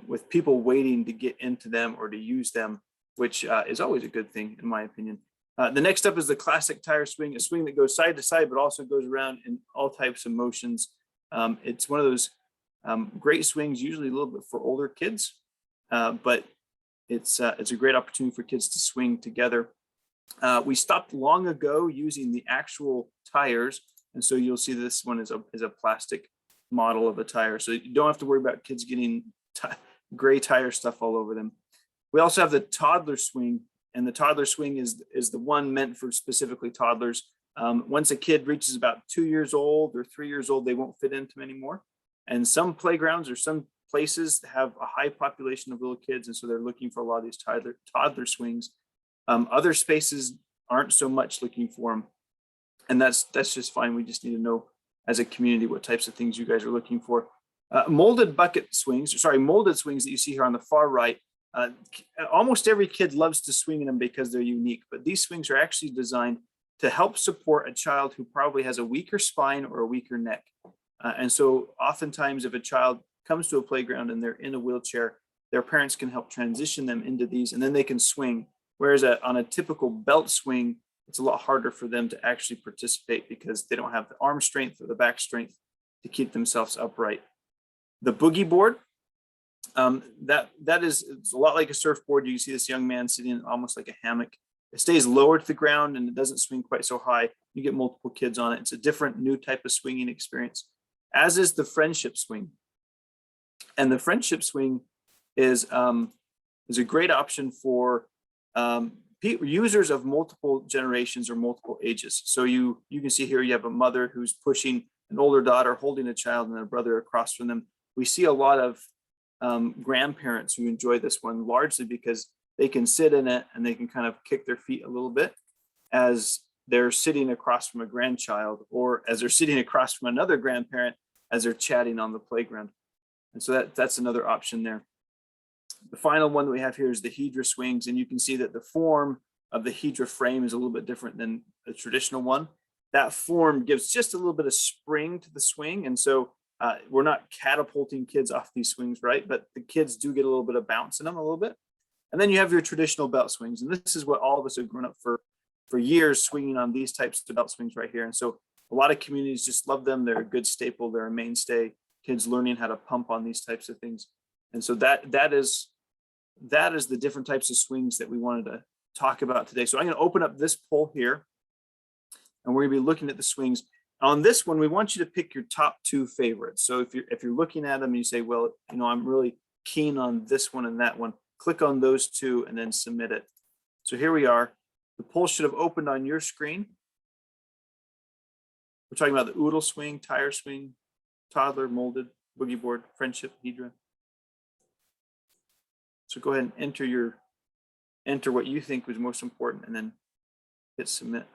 with people waiting to get into them or to use them, which is always a good thing, in my opinion. The next up is the classic tire swing, a swing that goes side to side, but also goes around in all types of motions. It's one of those great swings, usually a little bit for older kids. but it's a great opportunity for kids to swing together. We stopped long ago using the actual tires, and so you'll see this one is a plastic model of a tire, so you don't have to worry about kids getting gray tire stuff all over them. We also have the toddler swing, and the toddler swing is the one meant for specifically toddlers. Once a kid reaches about 2 years old or 3 years old, they won't fit into them anymore. And some playgrounds or some places have a high population of little kids, and so they're looking for a lot of these toddler swings. Other spaces aren't so much looking for them, and that's just fine. We just need to know as a community what types of things you guys are looking for. Molded swings that you see here on the far right. Almost every kid loves to swing in them because they're unique, but these swings are actually designed to help support a child who probably has a weaker spine or a weaker neck. And so oftentimes if a child comes to a playground and they're in a wheelchair, their parents can help transition them into these, and then they can swing. Whereas on a typical belt swing, it's a lot harder for them to actually participate because they don't have the arm strength or the back strength to keep themselves upright. The boogie board, it's a lot like a surfboard. You see this young man sitting almost like a hammock. It stays lower to the ground and it doesn't swing quite so high. You get multiple kids on it. It's a different new type of swinging experience, as is the friendship swing. And the friendship swing is a great option for users of multiple generations or multiple ages. So you can see here you have a mother who's pushing an older daughter holding a child and a brother across from them. We see a lot of grandparents who enjoy this one, largely because they can sit in it and they can kind of kick their feet a little bit as they're sitting across from a grandchild, or as they're sitting across from another grandparent as they're chatting on the playground. And so that's another option there. The final one that we have here is the Hedra swings, and you can see that the form of the Hedra frame is a little bit different than the traditional one. That form gives just a little bit of spring to the swing, and so we're not catapulting kids off these swings, right? But the kids do get a little bit of bounce in them a little bit. And then you have your traditional belt swings, and this is what all of us have grown up for years, swinging on these types of belt swings right here. And so a lot of communities just love them. They're a good staple. They're a mainstay. Kids learning how to pump on these types of things. And so that is the different types of swings that we wanted to talk about today. So I'm going to open up this poll here, and we're going to be looking at the swings. On this one, we want you to pick your top 2 favorites. So if you're looking at them and you say, well, I'm really keen on this one and that one, click on those 2 and then submit it. So here we are. The poll should have opened on your screen. We're talking about the oodle swing, tire swing, toddler, molded, boogie board, friendship, Hedra. So go ahead and enter what you think was most important and then hit submit.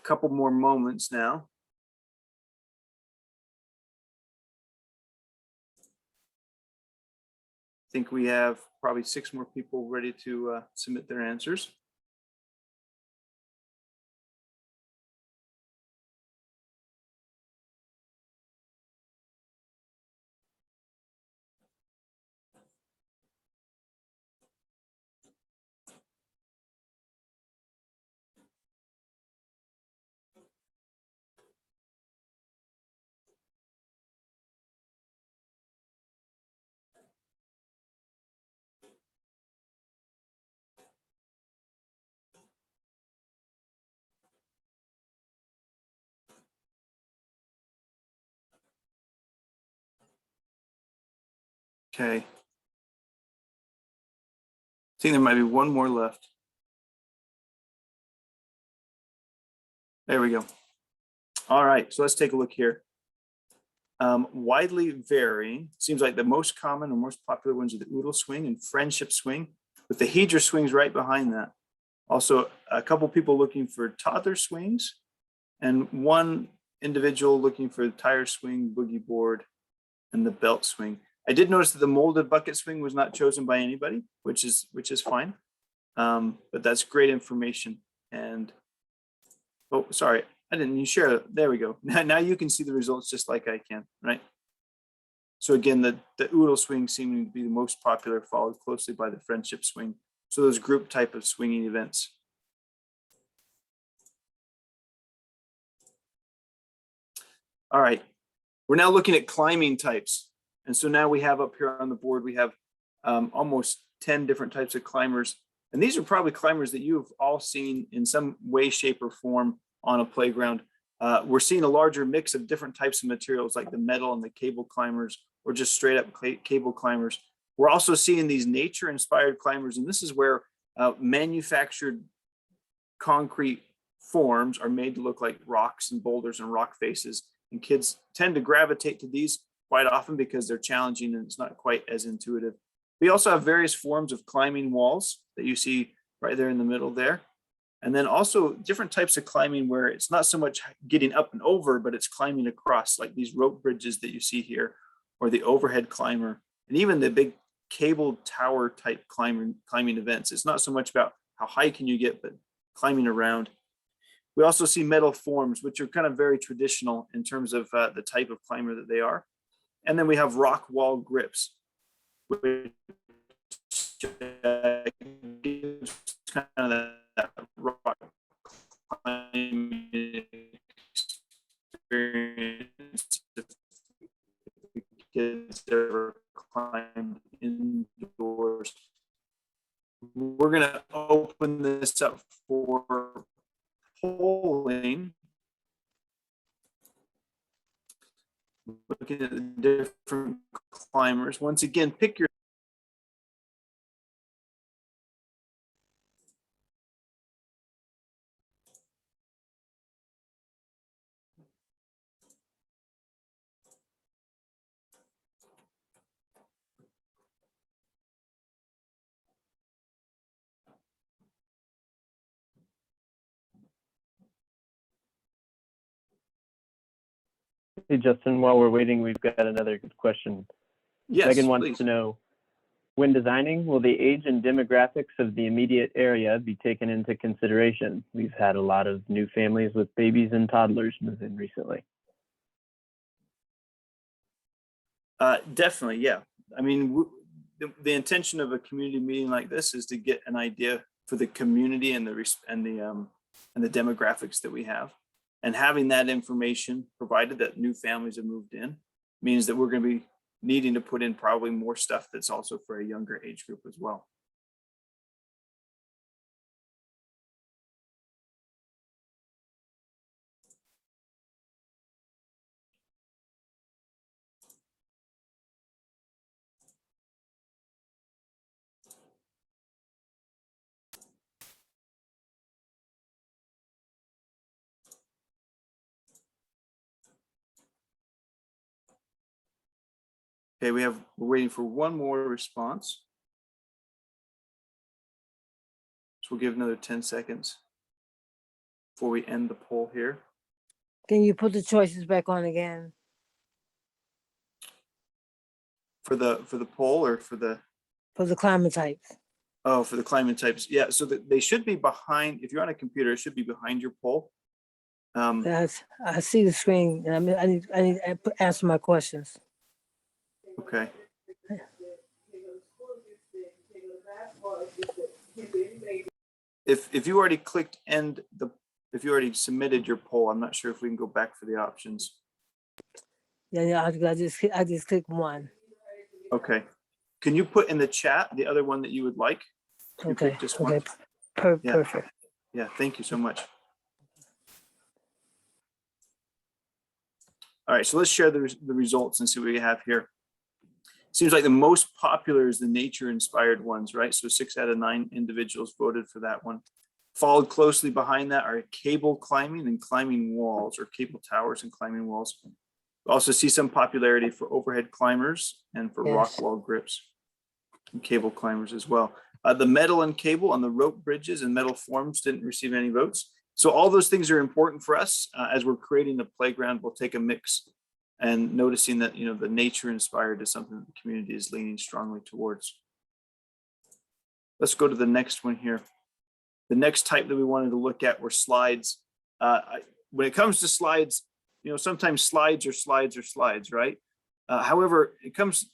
Couple more moments now. I think we have probably 6 more people ready to submit their answers. Okay. I think there might be one more left. There we go. All right, so let's take a look here. Widely varying, seems like the most common or most popular ones are the oodle swing and friendship swing, with the Hedra swings right behind that. Also, a couple people looking for toddler swings, and one individual looking for the tire swing, boogie board, and the belt swing. I did notice that the molded bucket swing was not chosen by anybody, which is fine, but that's great information. And, oh, sorry, I didn't share it. There we go. Now you can see the results just like I can, right? So again, the oodle swing seeming to be the most popular, followed closely by the friendship swing. So those group type of swinging events. All right, we're now looking at climbing types. And so now we have up here on the board, we have almost 10 different types of climbers. And these are probably climbers that you've all seen in some way, shape, or form on a playground. We're seeing a larger mix of different types of materials like the metal and the cable climbers, or just straight up cable climbers. We're also seeing these nature-inspired climbers, and this is where manufactured concrete forms are made to look like rocks and boulders and rock faces. And kids tend to gravitate to these quite often because they're challenging and it's not quite as intuitive. We also have various forms of climbing walls that you see right there in the middle there. And then also different types of climbing where it's not so much getting up and over, but it's climbing across, like these rope bridges that you see here, or the overhead climber, and even the big cable tower type climbing events. It's not so much about how high can you get, but climbing around. We also see metal forms, which are kind of very traditional in terms of the type of climber that they are. And then we have rock wall grips, which gives kind of that rock climbing experience if the kids ever climbed indoors. We're going to open this up for polling. Looking at the different climbers. Once again, pick your Hey, Justin, while we're waiting, we've got another good question. yes, Megan wants please. to know, when designing, will the age and demographics of the immediate area be taken into consideration? We've had a lot of new families with babies and toddlers move in recently. Definitely, yeah. I mean, the intention of a community meeting like this is to get an idea for the community and the demographics that we have. And having that information, provided that new families have moved in, means that we're going to be needing to put in probably more stuff that's also for a younger age group as well. Okay, we're waiting for one more response. So we'll give another 10 seconds before we end the poll here. Can you put the choices back on again? For the poll or for the climate types. Oh, for the climate types. Yeah, so they should be behind. If you're on a computer, it should be behind your poll. I see the screen, and I need to answer my questions. Okay. If you already clicked end if you already submitted your poll, I'm not sure if we can go back for the options. Yeah, I just clicked one. Okay. Can you put in the chat the other one that you would like? Okay. Just one. Yeah. Perfect. Yeah, thank you so much. All right, so let's share the results and see what we have here. Seems like the most popular is the nature-inspired ones, right? So 6 out of 9 individuals voted for that one. Followed closely behind that are cable climbing and climbing walls, or cable towers and climbing walls. We also see some popularity for overhead climbers and for rock wall grips and cable climbers as well. The metal and cable on the rope bridges and metal forms didn't receive any votes. So all those things are important for us as we're creating the playground. We'll take a mix and noticing that, the nature inspired is something that the community is leaning strongly towards. Let's go to the next one here. The next type that we wanted to look at were slides. When it comes to slides, sometimes slides are slides, right? However,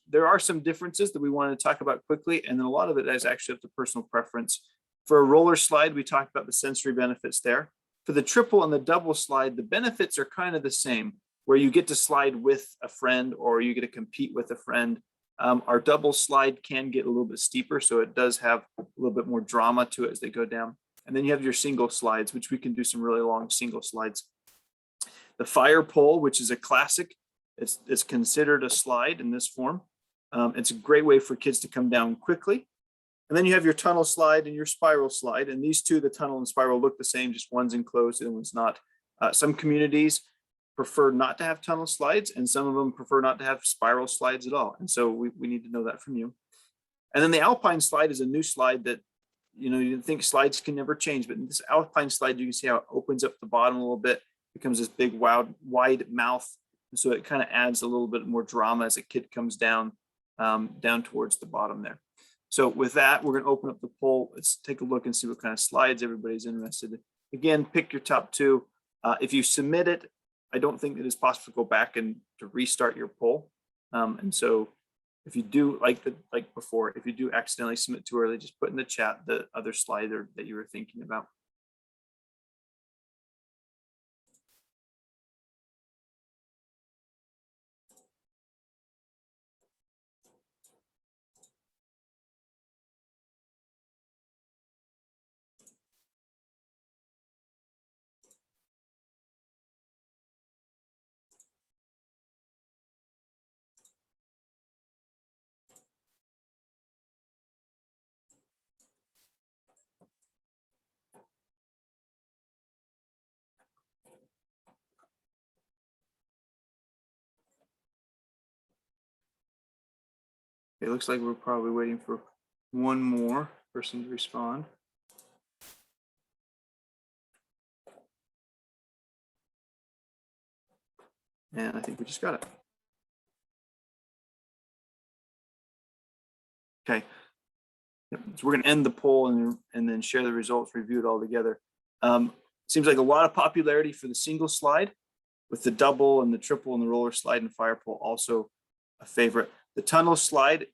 there are some differences that we wanted to talk about quickly, and then a lot of it is actually up to personal preference. For a roller slide, we talked about the sensory benefits there. For the triple and the double slide, the benefits are kind of the same, where you get to slide with a friend or you get to compete with a friend. Our double slide can get a little bit steeper, so it does have a little bit more drama to it as they go down. And then you have your single slides, which we can do some really long single slides. The fire pole, which is a classic, it's considered a slide in this form. It's a great way for kids to come down quickly. And then you have your tunnel slide and your spiral slide. And these two, the tunnel and spiral, look the same, just one's enclosed and one's not. Some communities prefer not to have tunnel slides, and some of them prefer not to have spiral slides at all. And so we need to know that from you. And then the alpine slide is a new slide that, you think slides can never change, but in this alpine slide, you can see how it opens up the bottom a little bit, becomes this big wide mouth. And so it kind of adds a little bit more drama as a kid comes down towards the bottom there. So with that, we're going to open up the poll. Let's take a look and see what kind of slides everybody's interested in. Again, pick your top two. If you submit it, I don't think it is possible to go back and to restart your poll. And so if you do, like before, if you do accidentally submit too early, just put in the chat the other slide that you were thinking about. It looks like we're probably waiting for one more person to respond. And I think we just got it. Okay. Yep. So we're going to end the poll and then share the results, review it all together. Seems like a lot of popularity for the single slide, with the double and the triple and the roller slide and fire pole also a favorite. The tunnel slide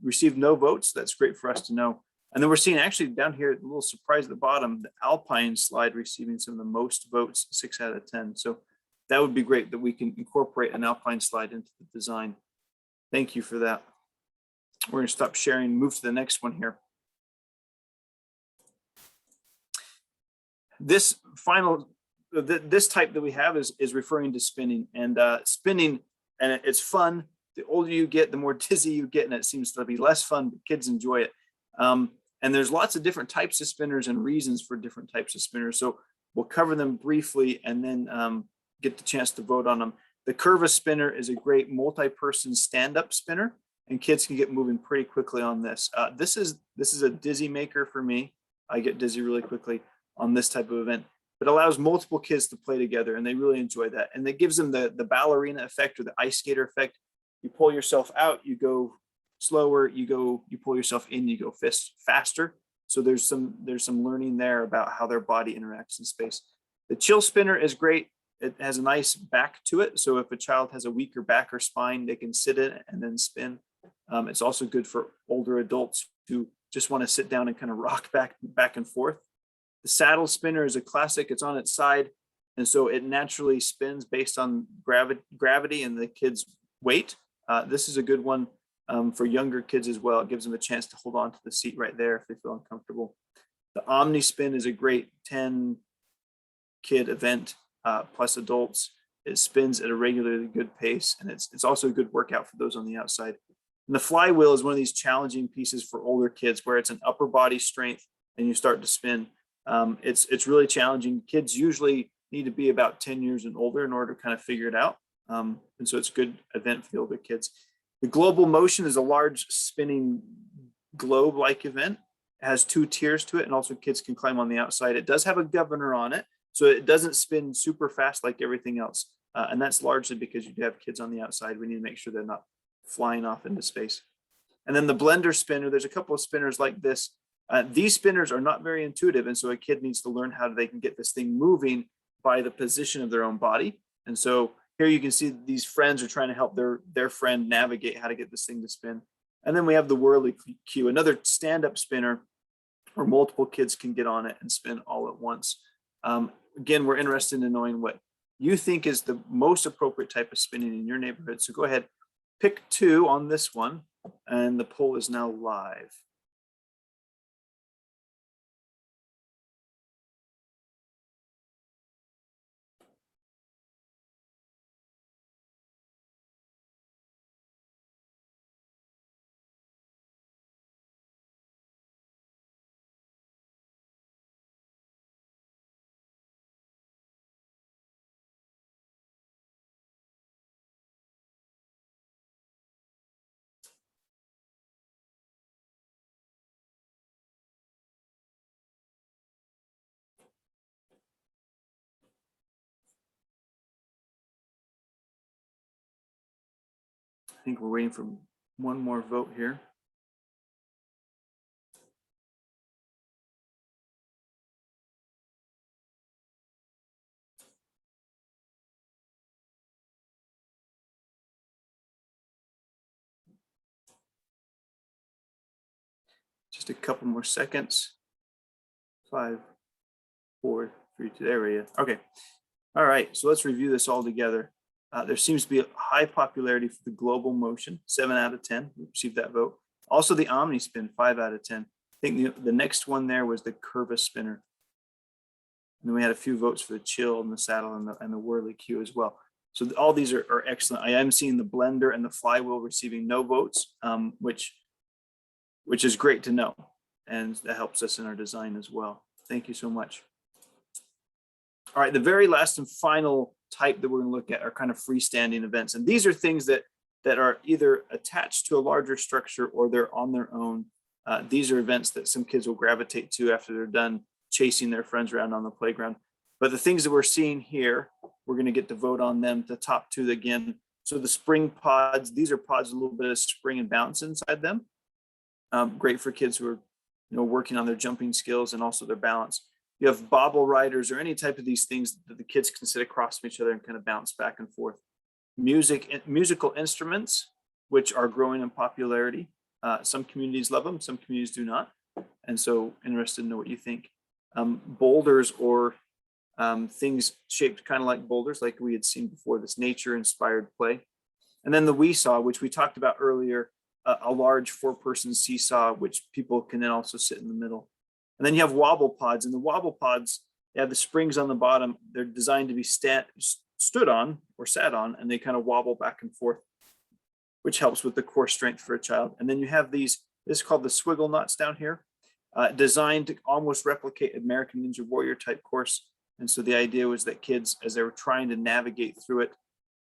received no votes. That's great for us to know. And then we're seeing actually down here, a little surprise at the bottom, the alpine slide receiving some of the most votes, 6 out of 10. So that would be great that we can incorporate an alpine slide into the design. Thank you for that. We're going to stop sharing and move to the next one here. This type that we have is referring to spinning, and spinning, and it's fun. The older you get, the more dizzy you get, and it seems to be less fun, but kids enjoy it. And there's lots of different types of spinners and reasons for different types of spinners. So we'll cover them briefly and then get the chance to vote on them. The Cove spinner is a great multi-person stand-up spinner, and kids can get moving pretty quickly on this. This is a dizzy maker for me. I get dizzy really quickly on this type of event. It allows multiple kids to play together, and they really enjoy that. And it gives them the ballerina effect or the ice skater effect. You pull yourself out, you go slower, you pull yourself in, you go faster. So there's some learning there about how their body interacts in space. The chill spinner is great. It has a nice back to it. So if a child has a weaker back or spine, they can sit in it and then spin. It's also good for older adults who just want to sit down and kind of rock back and forth. The saddle spinner is a classic. It's on its side, and so it naturally spins based on gravity and the kid's weight. This is a good one for younger kids as well. It gives them a chance to hold on to the seat right there if they feel uncomfortable. The Omni Spin is a great 10-kid event plus adults. It spins at a regularly good pace, and it's also a good workout for those on the outside. And the flywheel is one of these challenging pieces for older kids where it's an upper body strength and you start to spin. It's really challenging. Kids usually need to be about 10 years and older in order to kind of figure it out. And so it's a good event for the older kids. The Global Motion is a large spinning globe-like event. It has 2 tiers to it, and also kids can climb on the outside. It does have a governor on it, so it doesn't spin super fast like everything else. And that's largely because you do have kids on the outside. We need to make sure they're not flying off into space. And then the blender spinner, there's a couple of spinners like this. These spinners are not very intuitive, and so a kid needs to learn how they can get this thing moving by the position of their own body. And so here you can see these friends are trying to help their friend navigate how to get this thing to spin. And then we have the whirly cue, another stand-up spinner where multiple kids can get on it and spin all at once. Again, we're interested in knowing what you think is the most appropriate type of spinning in your neighborhood. So go ahead, pick 2 on this one, and the poll is now live. I think we're waiting for one more vote here. Just a couple more seconds. 5, 4, 3, 2, there we go. Okay. All right, so let's review this all together. There seems to be a high popularity for the global motion, 7 out of 10. We received that vote. Also the Omni spin, 5 out of 10. I think the next one there was the Cove spinner. And then we had a few votes for the chill and the saddle and the whirly cue as well. So all these are excellent. I am seeing the blender and the flywheel receiving no votes, which is great to know. And that helps us in our design as well. Thank you so much. All right, the very last and final type that we're going to look at are kind of freestanding events. And these are things that are either attached to a larger structure or they're on their own. These are events that some kids will gravitate to after they're done chasing their friends around on the playground. But the things that we're seeing here, we're going to get to vote on them, the top 2 again. So the spring pods, these are pods with a little bit of spring and bounce inside them. Great for kids who are working on their jumping skills and also their balance. You have bobble riders or any type of these things that the kids can sit across from each other and kind of bounce back and forth. Musical instruments, which are growing in popularity. Some communities love them, some communities do not. And so interested to know what you think. Boulders or things shaped kind of like boulders, like we had seen before, this nature-inspired play. And then the Weesaw, which we talked about earlier, a large 4-person seesaw, which people can then also sit in the middle. And then you have wobble pods, and the wobble pods, they have the springs on the bottom. They're designed to be stood on or sat on, and they kind of wobble back and forth, which helps with the core strength for a child. And then you have this is called the swiggle knots down here, designed to almost replicate American Ninja Warrior type course. And so the idea was that kids, as they were trying to navigate through it,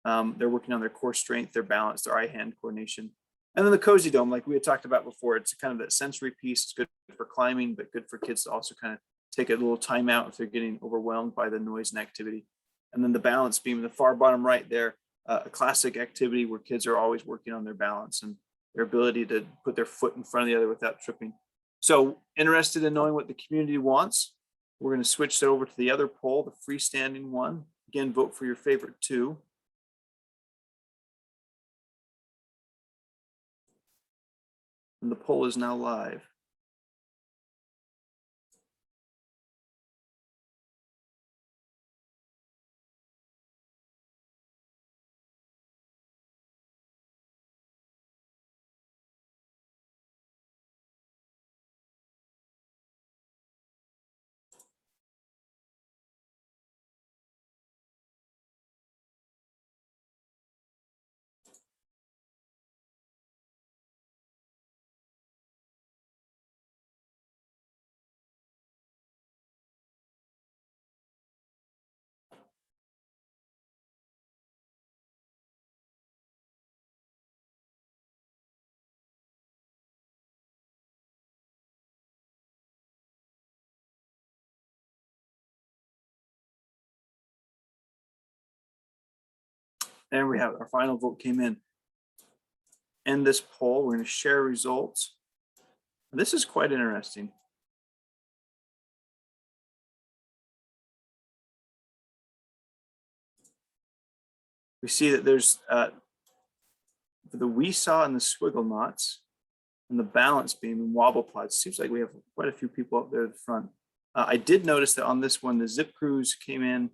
they're working on their core strength, their balance, their eye-hand coordination. And then the Cozy Dome, like we had talked about before, it's kind of that sensory piece. It's good for climbing, but good for kids to also kind of take a little time out if they're getting overwhelmed by the noise and activity. And then the balance beam in the far bottom right there, a classic activity where kids are always working on their balance and their ability to put their foot in front of the other without tripping. So interested in knowing what the community wants, we're going to switch that over to the other poll, the freestanding one. Again, vote for your favorite 2. And the poll is now live. There we have it. Our final vote came in. End this poll. We're going to share results. This is quite interesting. We see that there's the Weesaw and the squiggle knots and the balance beam and wobble pods. Seems like we have quite a few people up there at the front. I did notice that on this one, the zip crews came in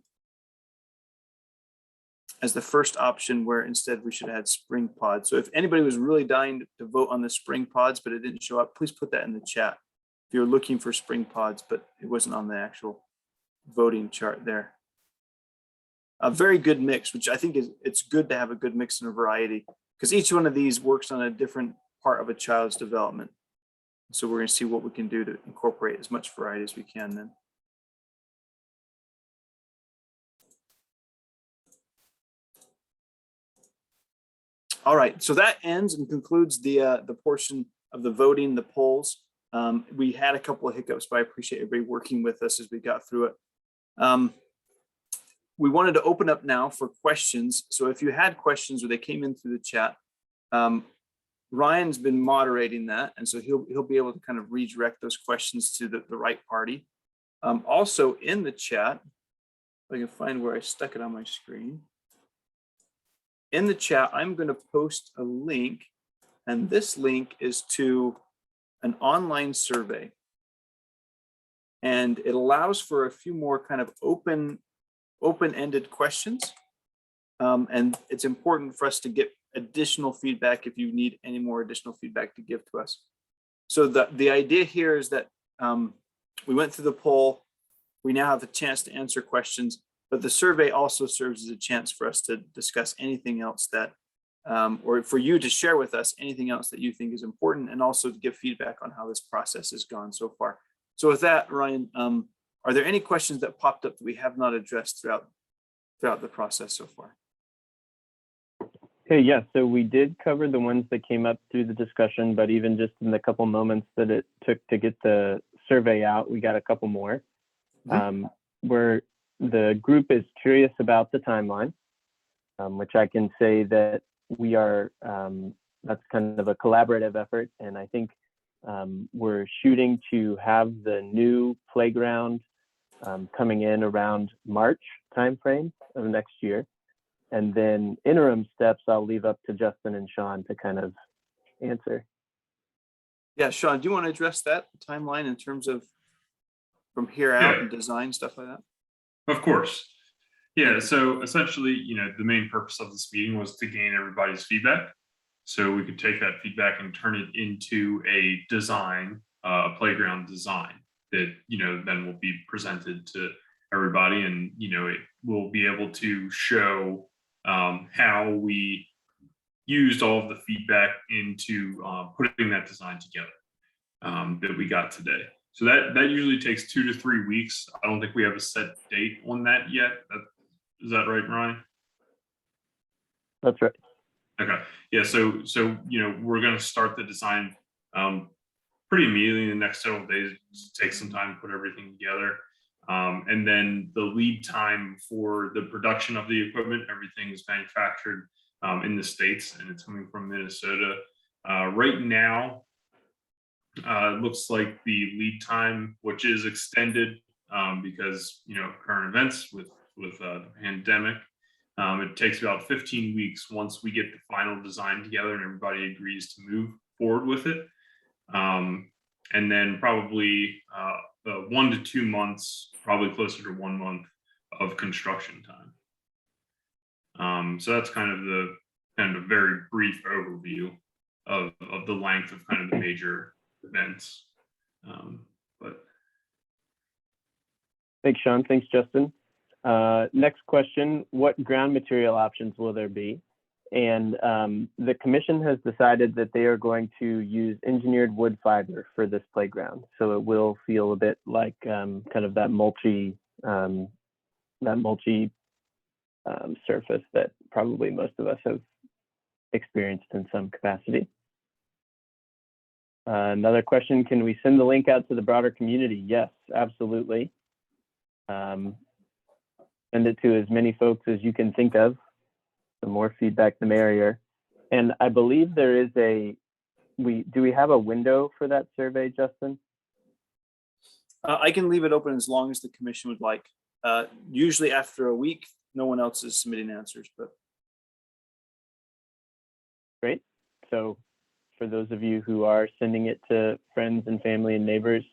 as the first option, where instead we should have had spring pods. So if anybody was really dying to vote on the spring pods, but it didn't show up, please put that in the chat. If you're looking for spring pods, but it wasn't on the actual voting chart there. A very good mix, which I think it's good to have a good mix and a variety, because each one of these works on a different part of a child's development. So we're going to see what we can do to incorporate as much variety as we can then. All right, so that ends and concludes the portion of the voting, the polls. We had a couple of hiccups, but I appreciate everybody working with us as we got through it. We wanted to open up now for questions. So if you had questions or they came in through the chat, Ryan's been moderating that, and so he'll be able to kind of redirect those questions to the right party. Also in the chat, if I can find where I stuck it on my screen. In the chat, I'm going to post a link, and this link is to an online survey. And it allows for a few more kind of open-ended questions. And it's important for us to get additional feedback if you need any more additional feedback to give to us. So the idea here is that we went through the poll. We now have a chance to answer questions, but the survey also serves as a chance for us to discuss anything else that, or for you to share with us anything else that you think is important, and also to give feedback on how this process has gone so far. So with that, Ryan, are there any questions that popped up that we have not addressed throughout the process so far? Okay, yeah, so we did cover the ones that came up through the discussion, but even just in the couple moments that it took to get the survey out, we got a couple more. Where the group is curious about the timeline, which I can say that we are, that's kind of a collaborative effort. And I think we're shooting to have the new playground coming in around March timeframe of next year. And then interim steps, I'll leave up to Justin and Sean to kind of answer. Yeah, Sean, do you want to address that timeline in terms of from here out and design, stuff like that? Of course. Yeah, so essentially, the main purpose of this meeting was to gain everybody's feedback. So we could take that feedback and turn it into a design, a playground design that, then will be presented to everybody. And, it will be able to show how we used all of the feedback into putting that design together that we got today. So that usually takes 2 to 3 weeks. I don't think we have a set date on that yet. Is that right, Ryan? That's right. Okay. Yeah. So we're going to start the design pretty immediately in the next several days. Just take some time to put everything together. And then the lead time for the production of the equipment, everything is manufactured in the States, and it's coming from Minnesota. Right now, it looks like the lead time, which is extended because current events with the pandemic, it takes about 15 weeks once we get the final design together and everybody agrees to move forward with it. And then probably 1 to 2 months, probably closer to 1 month of construction time. So that's kind of a very brief overview of the length of kind of the major events. But thanks, Sean. Thanks, Justin. Next question, what ground material options will there be? And the commission has decided that they are going to use engineered wood fiber for this playground. So it will feel a bit like kind of that mulchy surface that probably most of us have experienced in some capacity. Another question, can we send the link out to the broader community? Yes, absolutely. Send it to as many folks as you can think of. The more feedback, the merrier. And I believe there is do we have a window for that survey, Justin? I can leave it open as long as the commission would like. Usually after a week, no one else is submitting answers, but So for those of you who are sending it to friends and family and neighbors,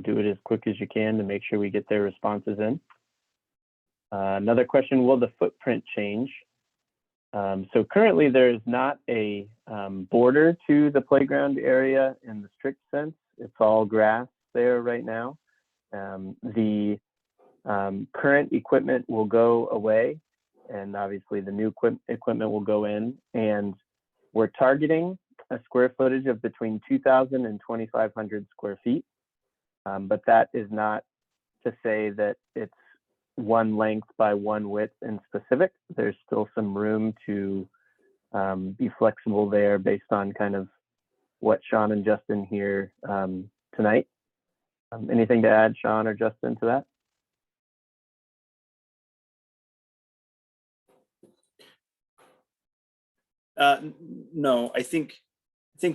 do it as quick as you can to make sure we get their responses in. Another question, will the footprint change? So currently there is not a border to the playground area in the strict sense. It's all grass there right now. The current equipment will go away, and obviously the new equipment will go in, and we're targeting a square footage of between 2,000 and 2,500 square feet. But that is not to say that it's one length by one width in specific. There's still some room to be flexible there based on kind of what Sean and Justin hear tonight. Anything to add, Sean or Justin, to that? No, I think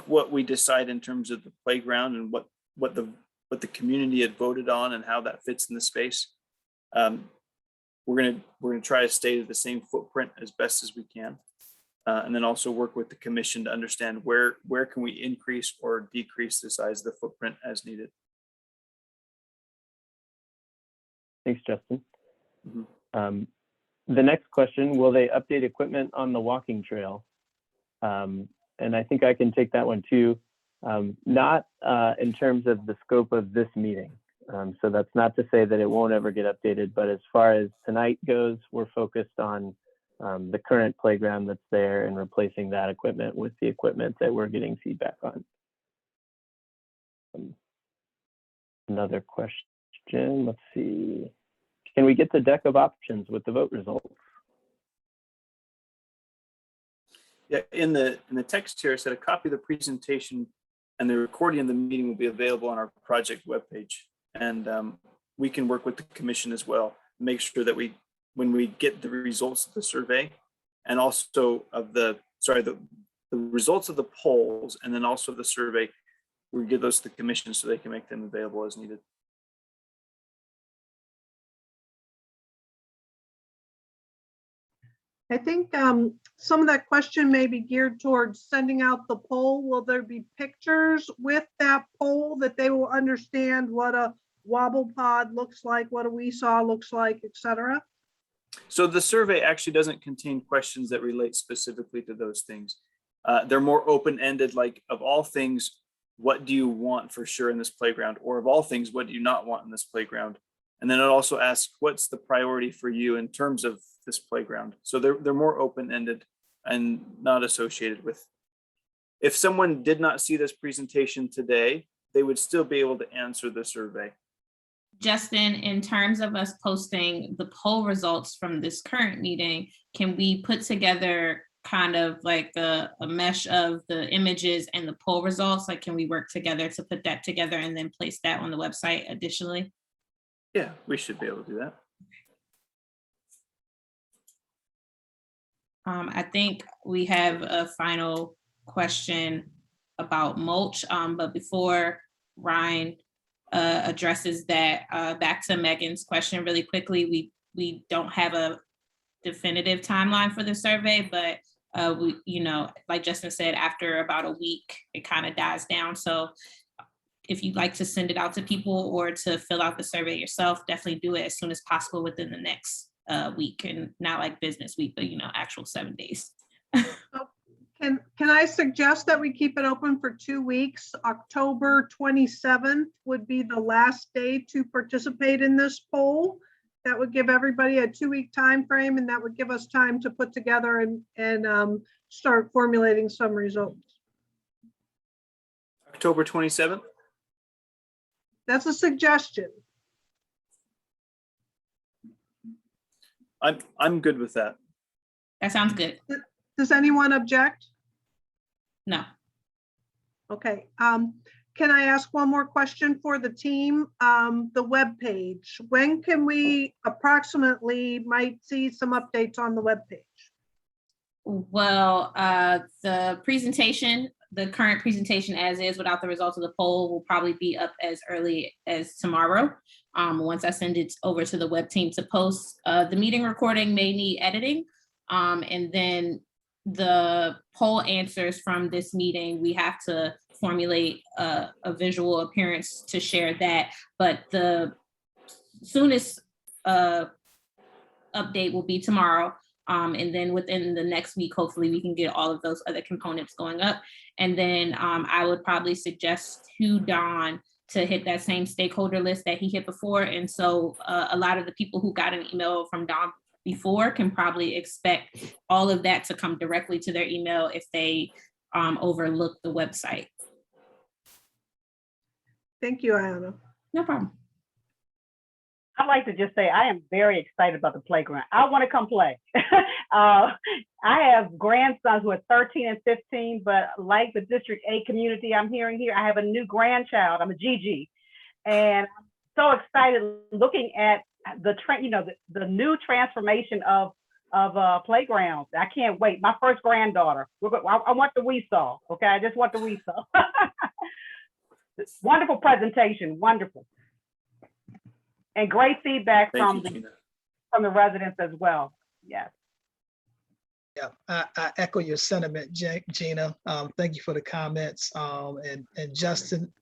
what we decide in terms of the playground and what the community had voted on and how that fits in the space, we're gonna try to stay to the same footprint as best as we can, and then also work with the commission to understand where can we increase or decrease the size of the footprint as needed. Thanks, Justin. The next question, will they update equipment on the walking trail? And I think I can take that one too. Not in terms of the scope of this meeting. So that's not to say that it won't ever get updated, but as far as tonight goes, we're focused on the current playground that's there and replacing that equipment with the equipment that we're getting feedback on. Another question, let's see. Can we get the deck of options with the vote results? Yeah, in the text here, it said a copy of the presentation and the recording of the meeting will be available on our project webpage. And we can work with the commission as well, make sure that when we get the results of the survey and also of the results of the polls and then also the survey, we give those to the commission so they can make them available as needed. I think some of that question may be geared towards sending out the poll. Will there be pictures with that poll that they will understand what a wobble pod looks like, what a Weesaw looks like, etc.? So the survey actually doesn't contain questions that relate specifically to those things. They're more open-ended, like of all things, what do you want for sure in this playground? Or of all things, what do you not want in this playground? And then it also asks, what's the priority for you in terms of this playground? So they're more open-ended and not associated with. If someone did not see this presentation today, they would still be able to answer the survey. Justin, in terms of us posting the poll results from this current meeting, can we put together kind of like a mesh of the images and the poll results? Like, can we work together to put that together and then place that on the website additionally? Yeah, we should be able to do that. I think we have a final question about mulch, but before Ryan addresses that, back to Megan's question really quickly, we don't have a definitive timeline for the survey, but we, you know, like Justin said, after about a week, it kind of dies down. So if you'd like to send it out to people or to fill out the survey yourself, definitely do it as soon as possible within the next week, and not like business week, but, you know, actual 7 days. Can I suggest that we keep it open for 2 weeks? October 27th would be the last day to participate in this poll. That would give everybody a 2-week time frame, and that would give us time to put together and start formulating some results. October 27th? That's a suggestion. I'm good with that. That sounds good. Does anyone object? No. Okay. Can I ask one more question for the team? The webpage. When can we approximately might see some updates on the webpage? Well, the presentation, the current presentation as is without the results of the poll, will probably be up as early as tomorrow. Once I send it over to the web team to post. The meeting recording may need editing. And then the poll answers from this meeting, we have to formulate a visual appearance to share that. But the soonest update will be tomorrow. And then within the next week, hopefully we can get all of those other components going up. And then I would probably suggest to Don to hit that same stakeholder list that he hit before. And so a lot of the people who got an email from Don before can probably expect all of that to come directly to their email if they overlook the website. Thank you, Ayana. No problem. I'd like to just say I am very excited about the playground. I want to come play. I have grandsons who are 13 and 15, but like the District 8 community I'm hearing here, I have a new grandchild. I'm a Gigi. And I'm so excited looking at the new transformation of playgrounds. I can't wait. My first granddaughter. I want the Wii Saw. Okay, I just want the Wii Saw. Wonderful presentation. Wonderful. And great feedback from the residents as well. Yes. Yeah, I echo your sentiment, Gina. Thank you for the comments. And Justin,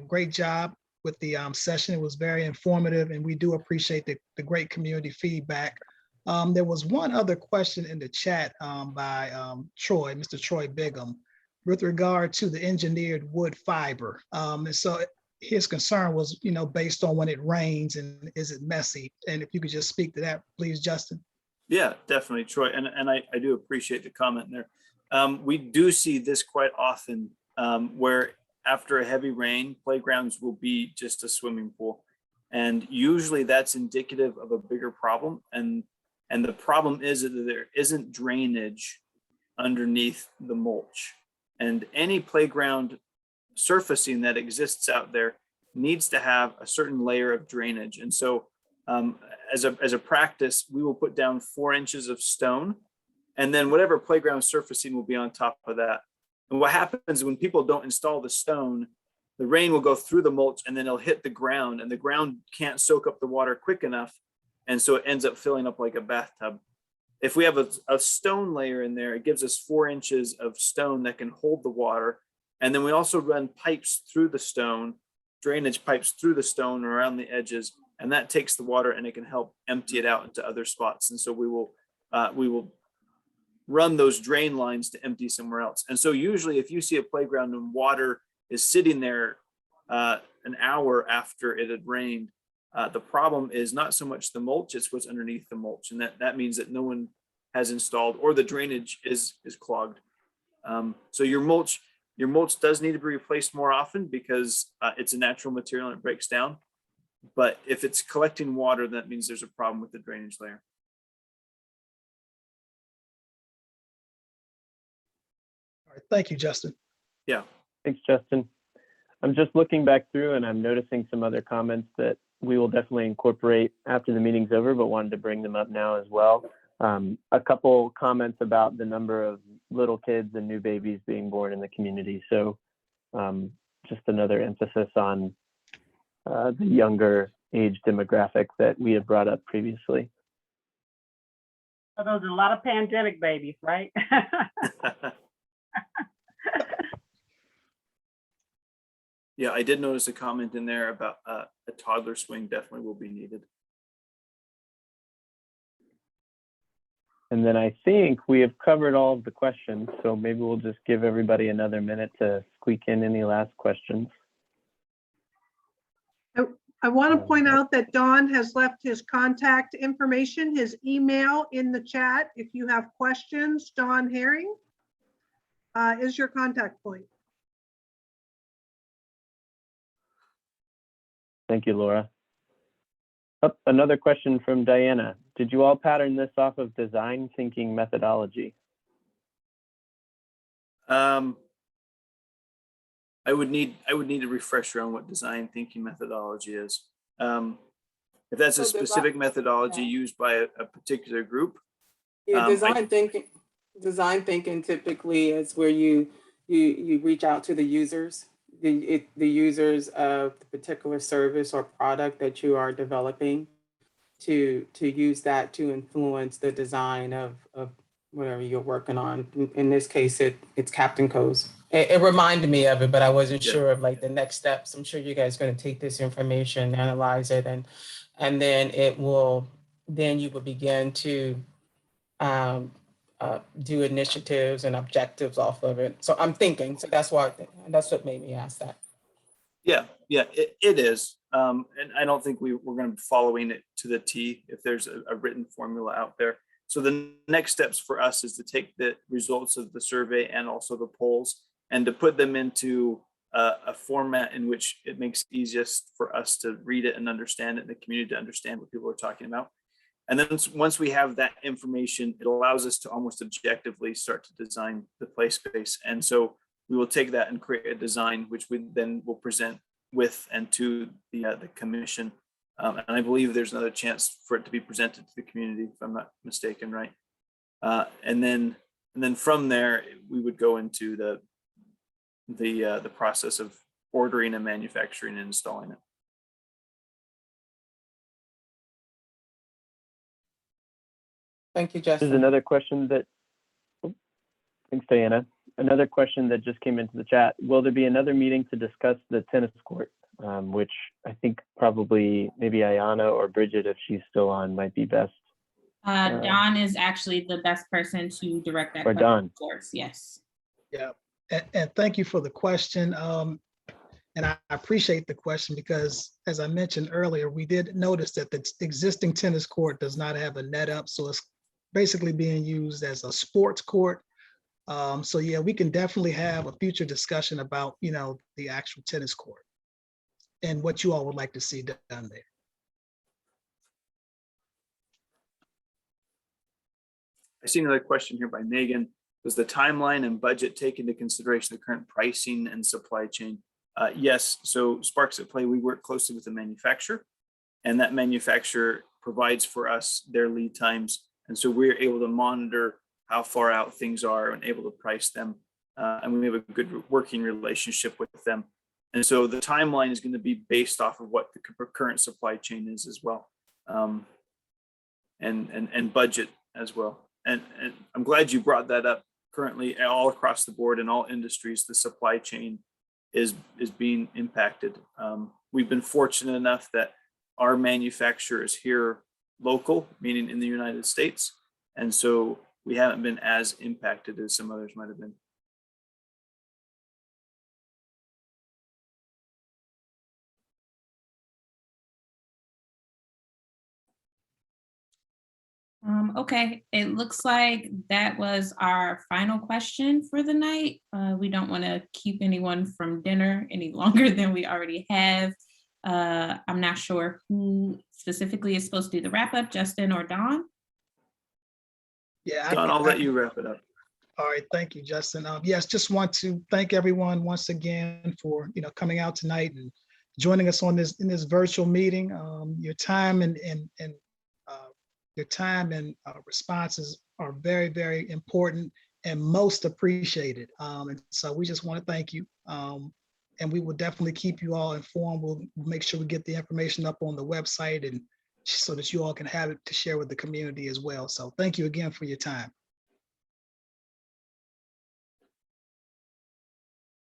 great job with the session. It was very informative, and we do appreciate the great community feedback. There was one other question in the chat by Troy, Mr. Troy Bigham, with regard to the engineered wood fiber. And so his concern was, based on when it rains and is it messy? And if you could just speak to that, please, Justin. Yeah, definitely, Troy. And I do appreciate the comment there. We do see this quite often where after a heavy rain, playgrounds will be just a swimming pool. And usually that's indicative of a bigger problem. And the problem is that there isn't drainage underneath the mulch. And any playground surfacing that exists out there needs to have a certain layer of drainage. And so as a practice, we will put down 4 inches of stone, and then whatever playground surfacing will be on top of that. And what happens when people don't install the stone, the rain will go through the mulch and then it'll hit the ground, and the ground can't soak up the water quick enough. And so it ends up filling up like a bathtub. If we have a stone layer in there, it gives us 4 inches of stone that can hold the water. And then we also run pipes through the stone, drainage pipes through the stone around the edges, and that takes the water and it can help empty it out into other spots. And so we will run those drain lines to empty somewhere else. And so usually if you see a playground and water is sitting there an hour after it had rained, the problem is not so much the mulch, it's what's underneath the mulch. And that means that no one has installed, or the drainage is clogged. So your mulch does need to be replaced more often because it's a natural material and it breaks down. But if it's collecting water, that means there's a problem with the drainage layer. All right, thank you, Justin. Yeah. Thanks, Justin. I'm just looking back through and I'm noticing some other comments that we will definitely incorporate after the meeting's over, but wanted to bring them up now as well. A couple comments about the number of little kids and new babies being born in the community. So just another emphasis on the younger age demographic that we had brought up previously. So those are a lot of pandemic babies, right? Yeah, I did notice a comment in there about a toddler swing definitely will be needed. And then I think we have covered all of the questions, so maybe we'll just give everybody another minute to squeak in any last questions. I want to point out that Don has left his contact information, his email in the chat. If you have questions, Don Herring is your contact point. Thank you, Laura. Oh, another question from Diana. Did you all pattern this off of design thinking methodology? I would need a refresher on what design thinking methodology is. If that's a specific methodology used by a particular group. Yeah, design thinking typically is where you reach out to the users, the users of the particular service or product that you are developing, to use that to influence the design of whatever you're working on. In this case, it's Captain Cove's. It reminded me of it, but I wasn't Yeah. sure of like the next steps. I'm sure you guys are going to take this information, analyze it, and then then you will begin to do initiatives and objectives off of it. So I'm thinking, so that's what made me ask that. Yeah, it is. And I don't think we're going to be following it to the T if there's a written formula out there. So the next steps for us is to take the results of the survey and also the polls and to put them into a format in which it makes easiest for us to read it and understand it, and the community to understand what people are talking about. And then once we have that information, it allows us to almost objectively start to design the play space. And so we will take that and create a design, which we then will present with and to the commission. And I believe there's another chance for it to be presented to the community, if I'm not mistaken, right? And then from there, we would go into the process of ordering and manufacturing and installing it. Thank you, Justin. There's another question that, thanks, Diana. Another question that just came into the chat. Will there be another meeting to discuss the tennis court? Which I think probably maybe Ayana or Bridget, if she's still on, might be best. Don is actually the best person to direct that. Or Don. Of course, yes. Yeah, and thank you for the question. And I appreciate the question because, as I mentioned earlier, we did notice that the existing tennis court does not have a net up, so it's basically being used as a sports court. So yeah, we can definitely have a future discussion about, the actual tennis court and what you all would like to see done there. I see another question here by Megan. Does the timeline and budget take into consideration the current pricing and supply chain? Yes, so Sparks at Play, we work closely with the manufacturer, and that manufacturer provides for us their lead times. And so we're able to monitor how far out things are and able to price them. And we have a good working relationship with them. And so the timeline is going to be based off of what the current supply chain is as well, and budget as well. And I'm glad you brought that up. Currently, all across the board in all industries, the supply chain is being impacted. We've been fortunate enough that our manufacturer is here local, meaning in the United States. And so we haven't been as impacted as some others might have been. Okay, it looks like that was our final question for the night. We don't want to keep anyone from dinner any longer than we already have. I'm not sure who specifically is supposed to do the wrap up, Justin or Don. Yeah, Don, I'll let you wrap it up. All right, thank you, Justin. Yes, just want to thank everyone once again for coming out tonight and joining us on this virtual meeting. Your time and responses are very, very important and most appreciated. And so we just want to thank you. And we will definitely keep you all informed. We'll make sure we get the information up on the website and so that you all can have it to share with the community as well. So thank you again for your time.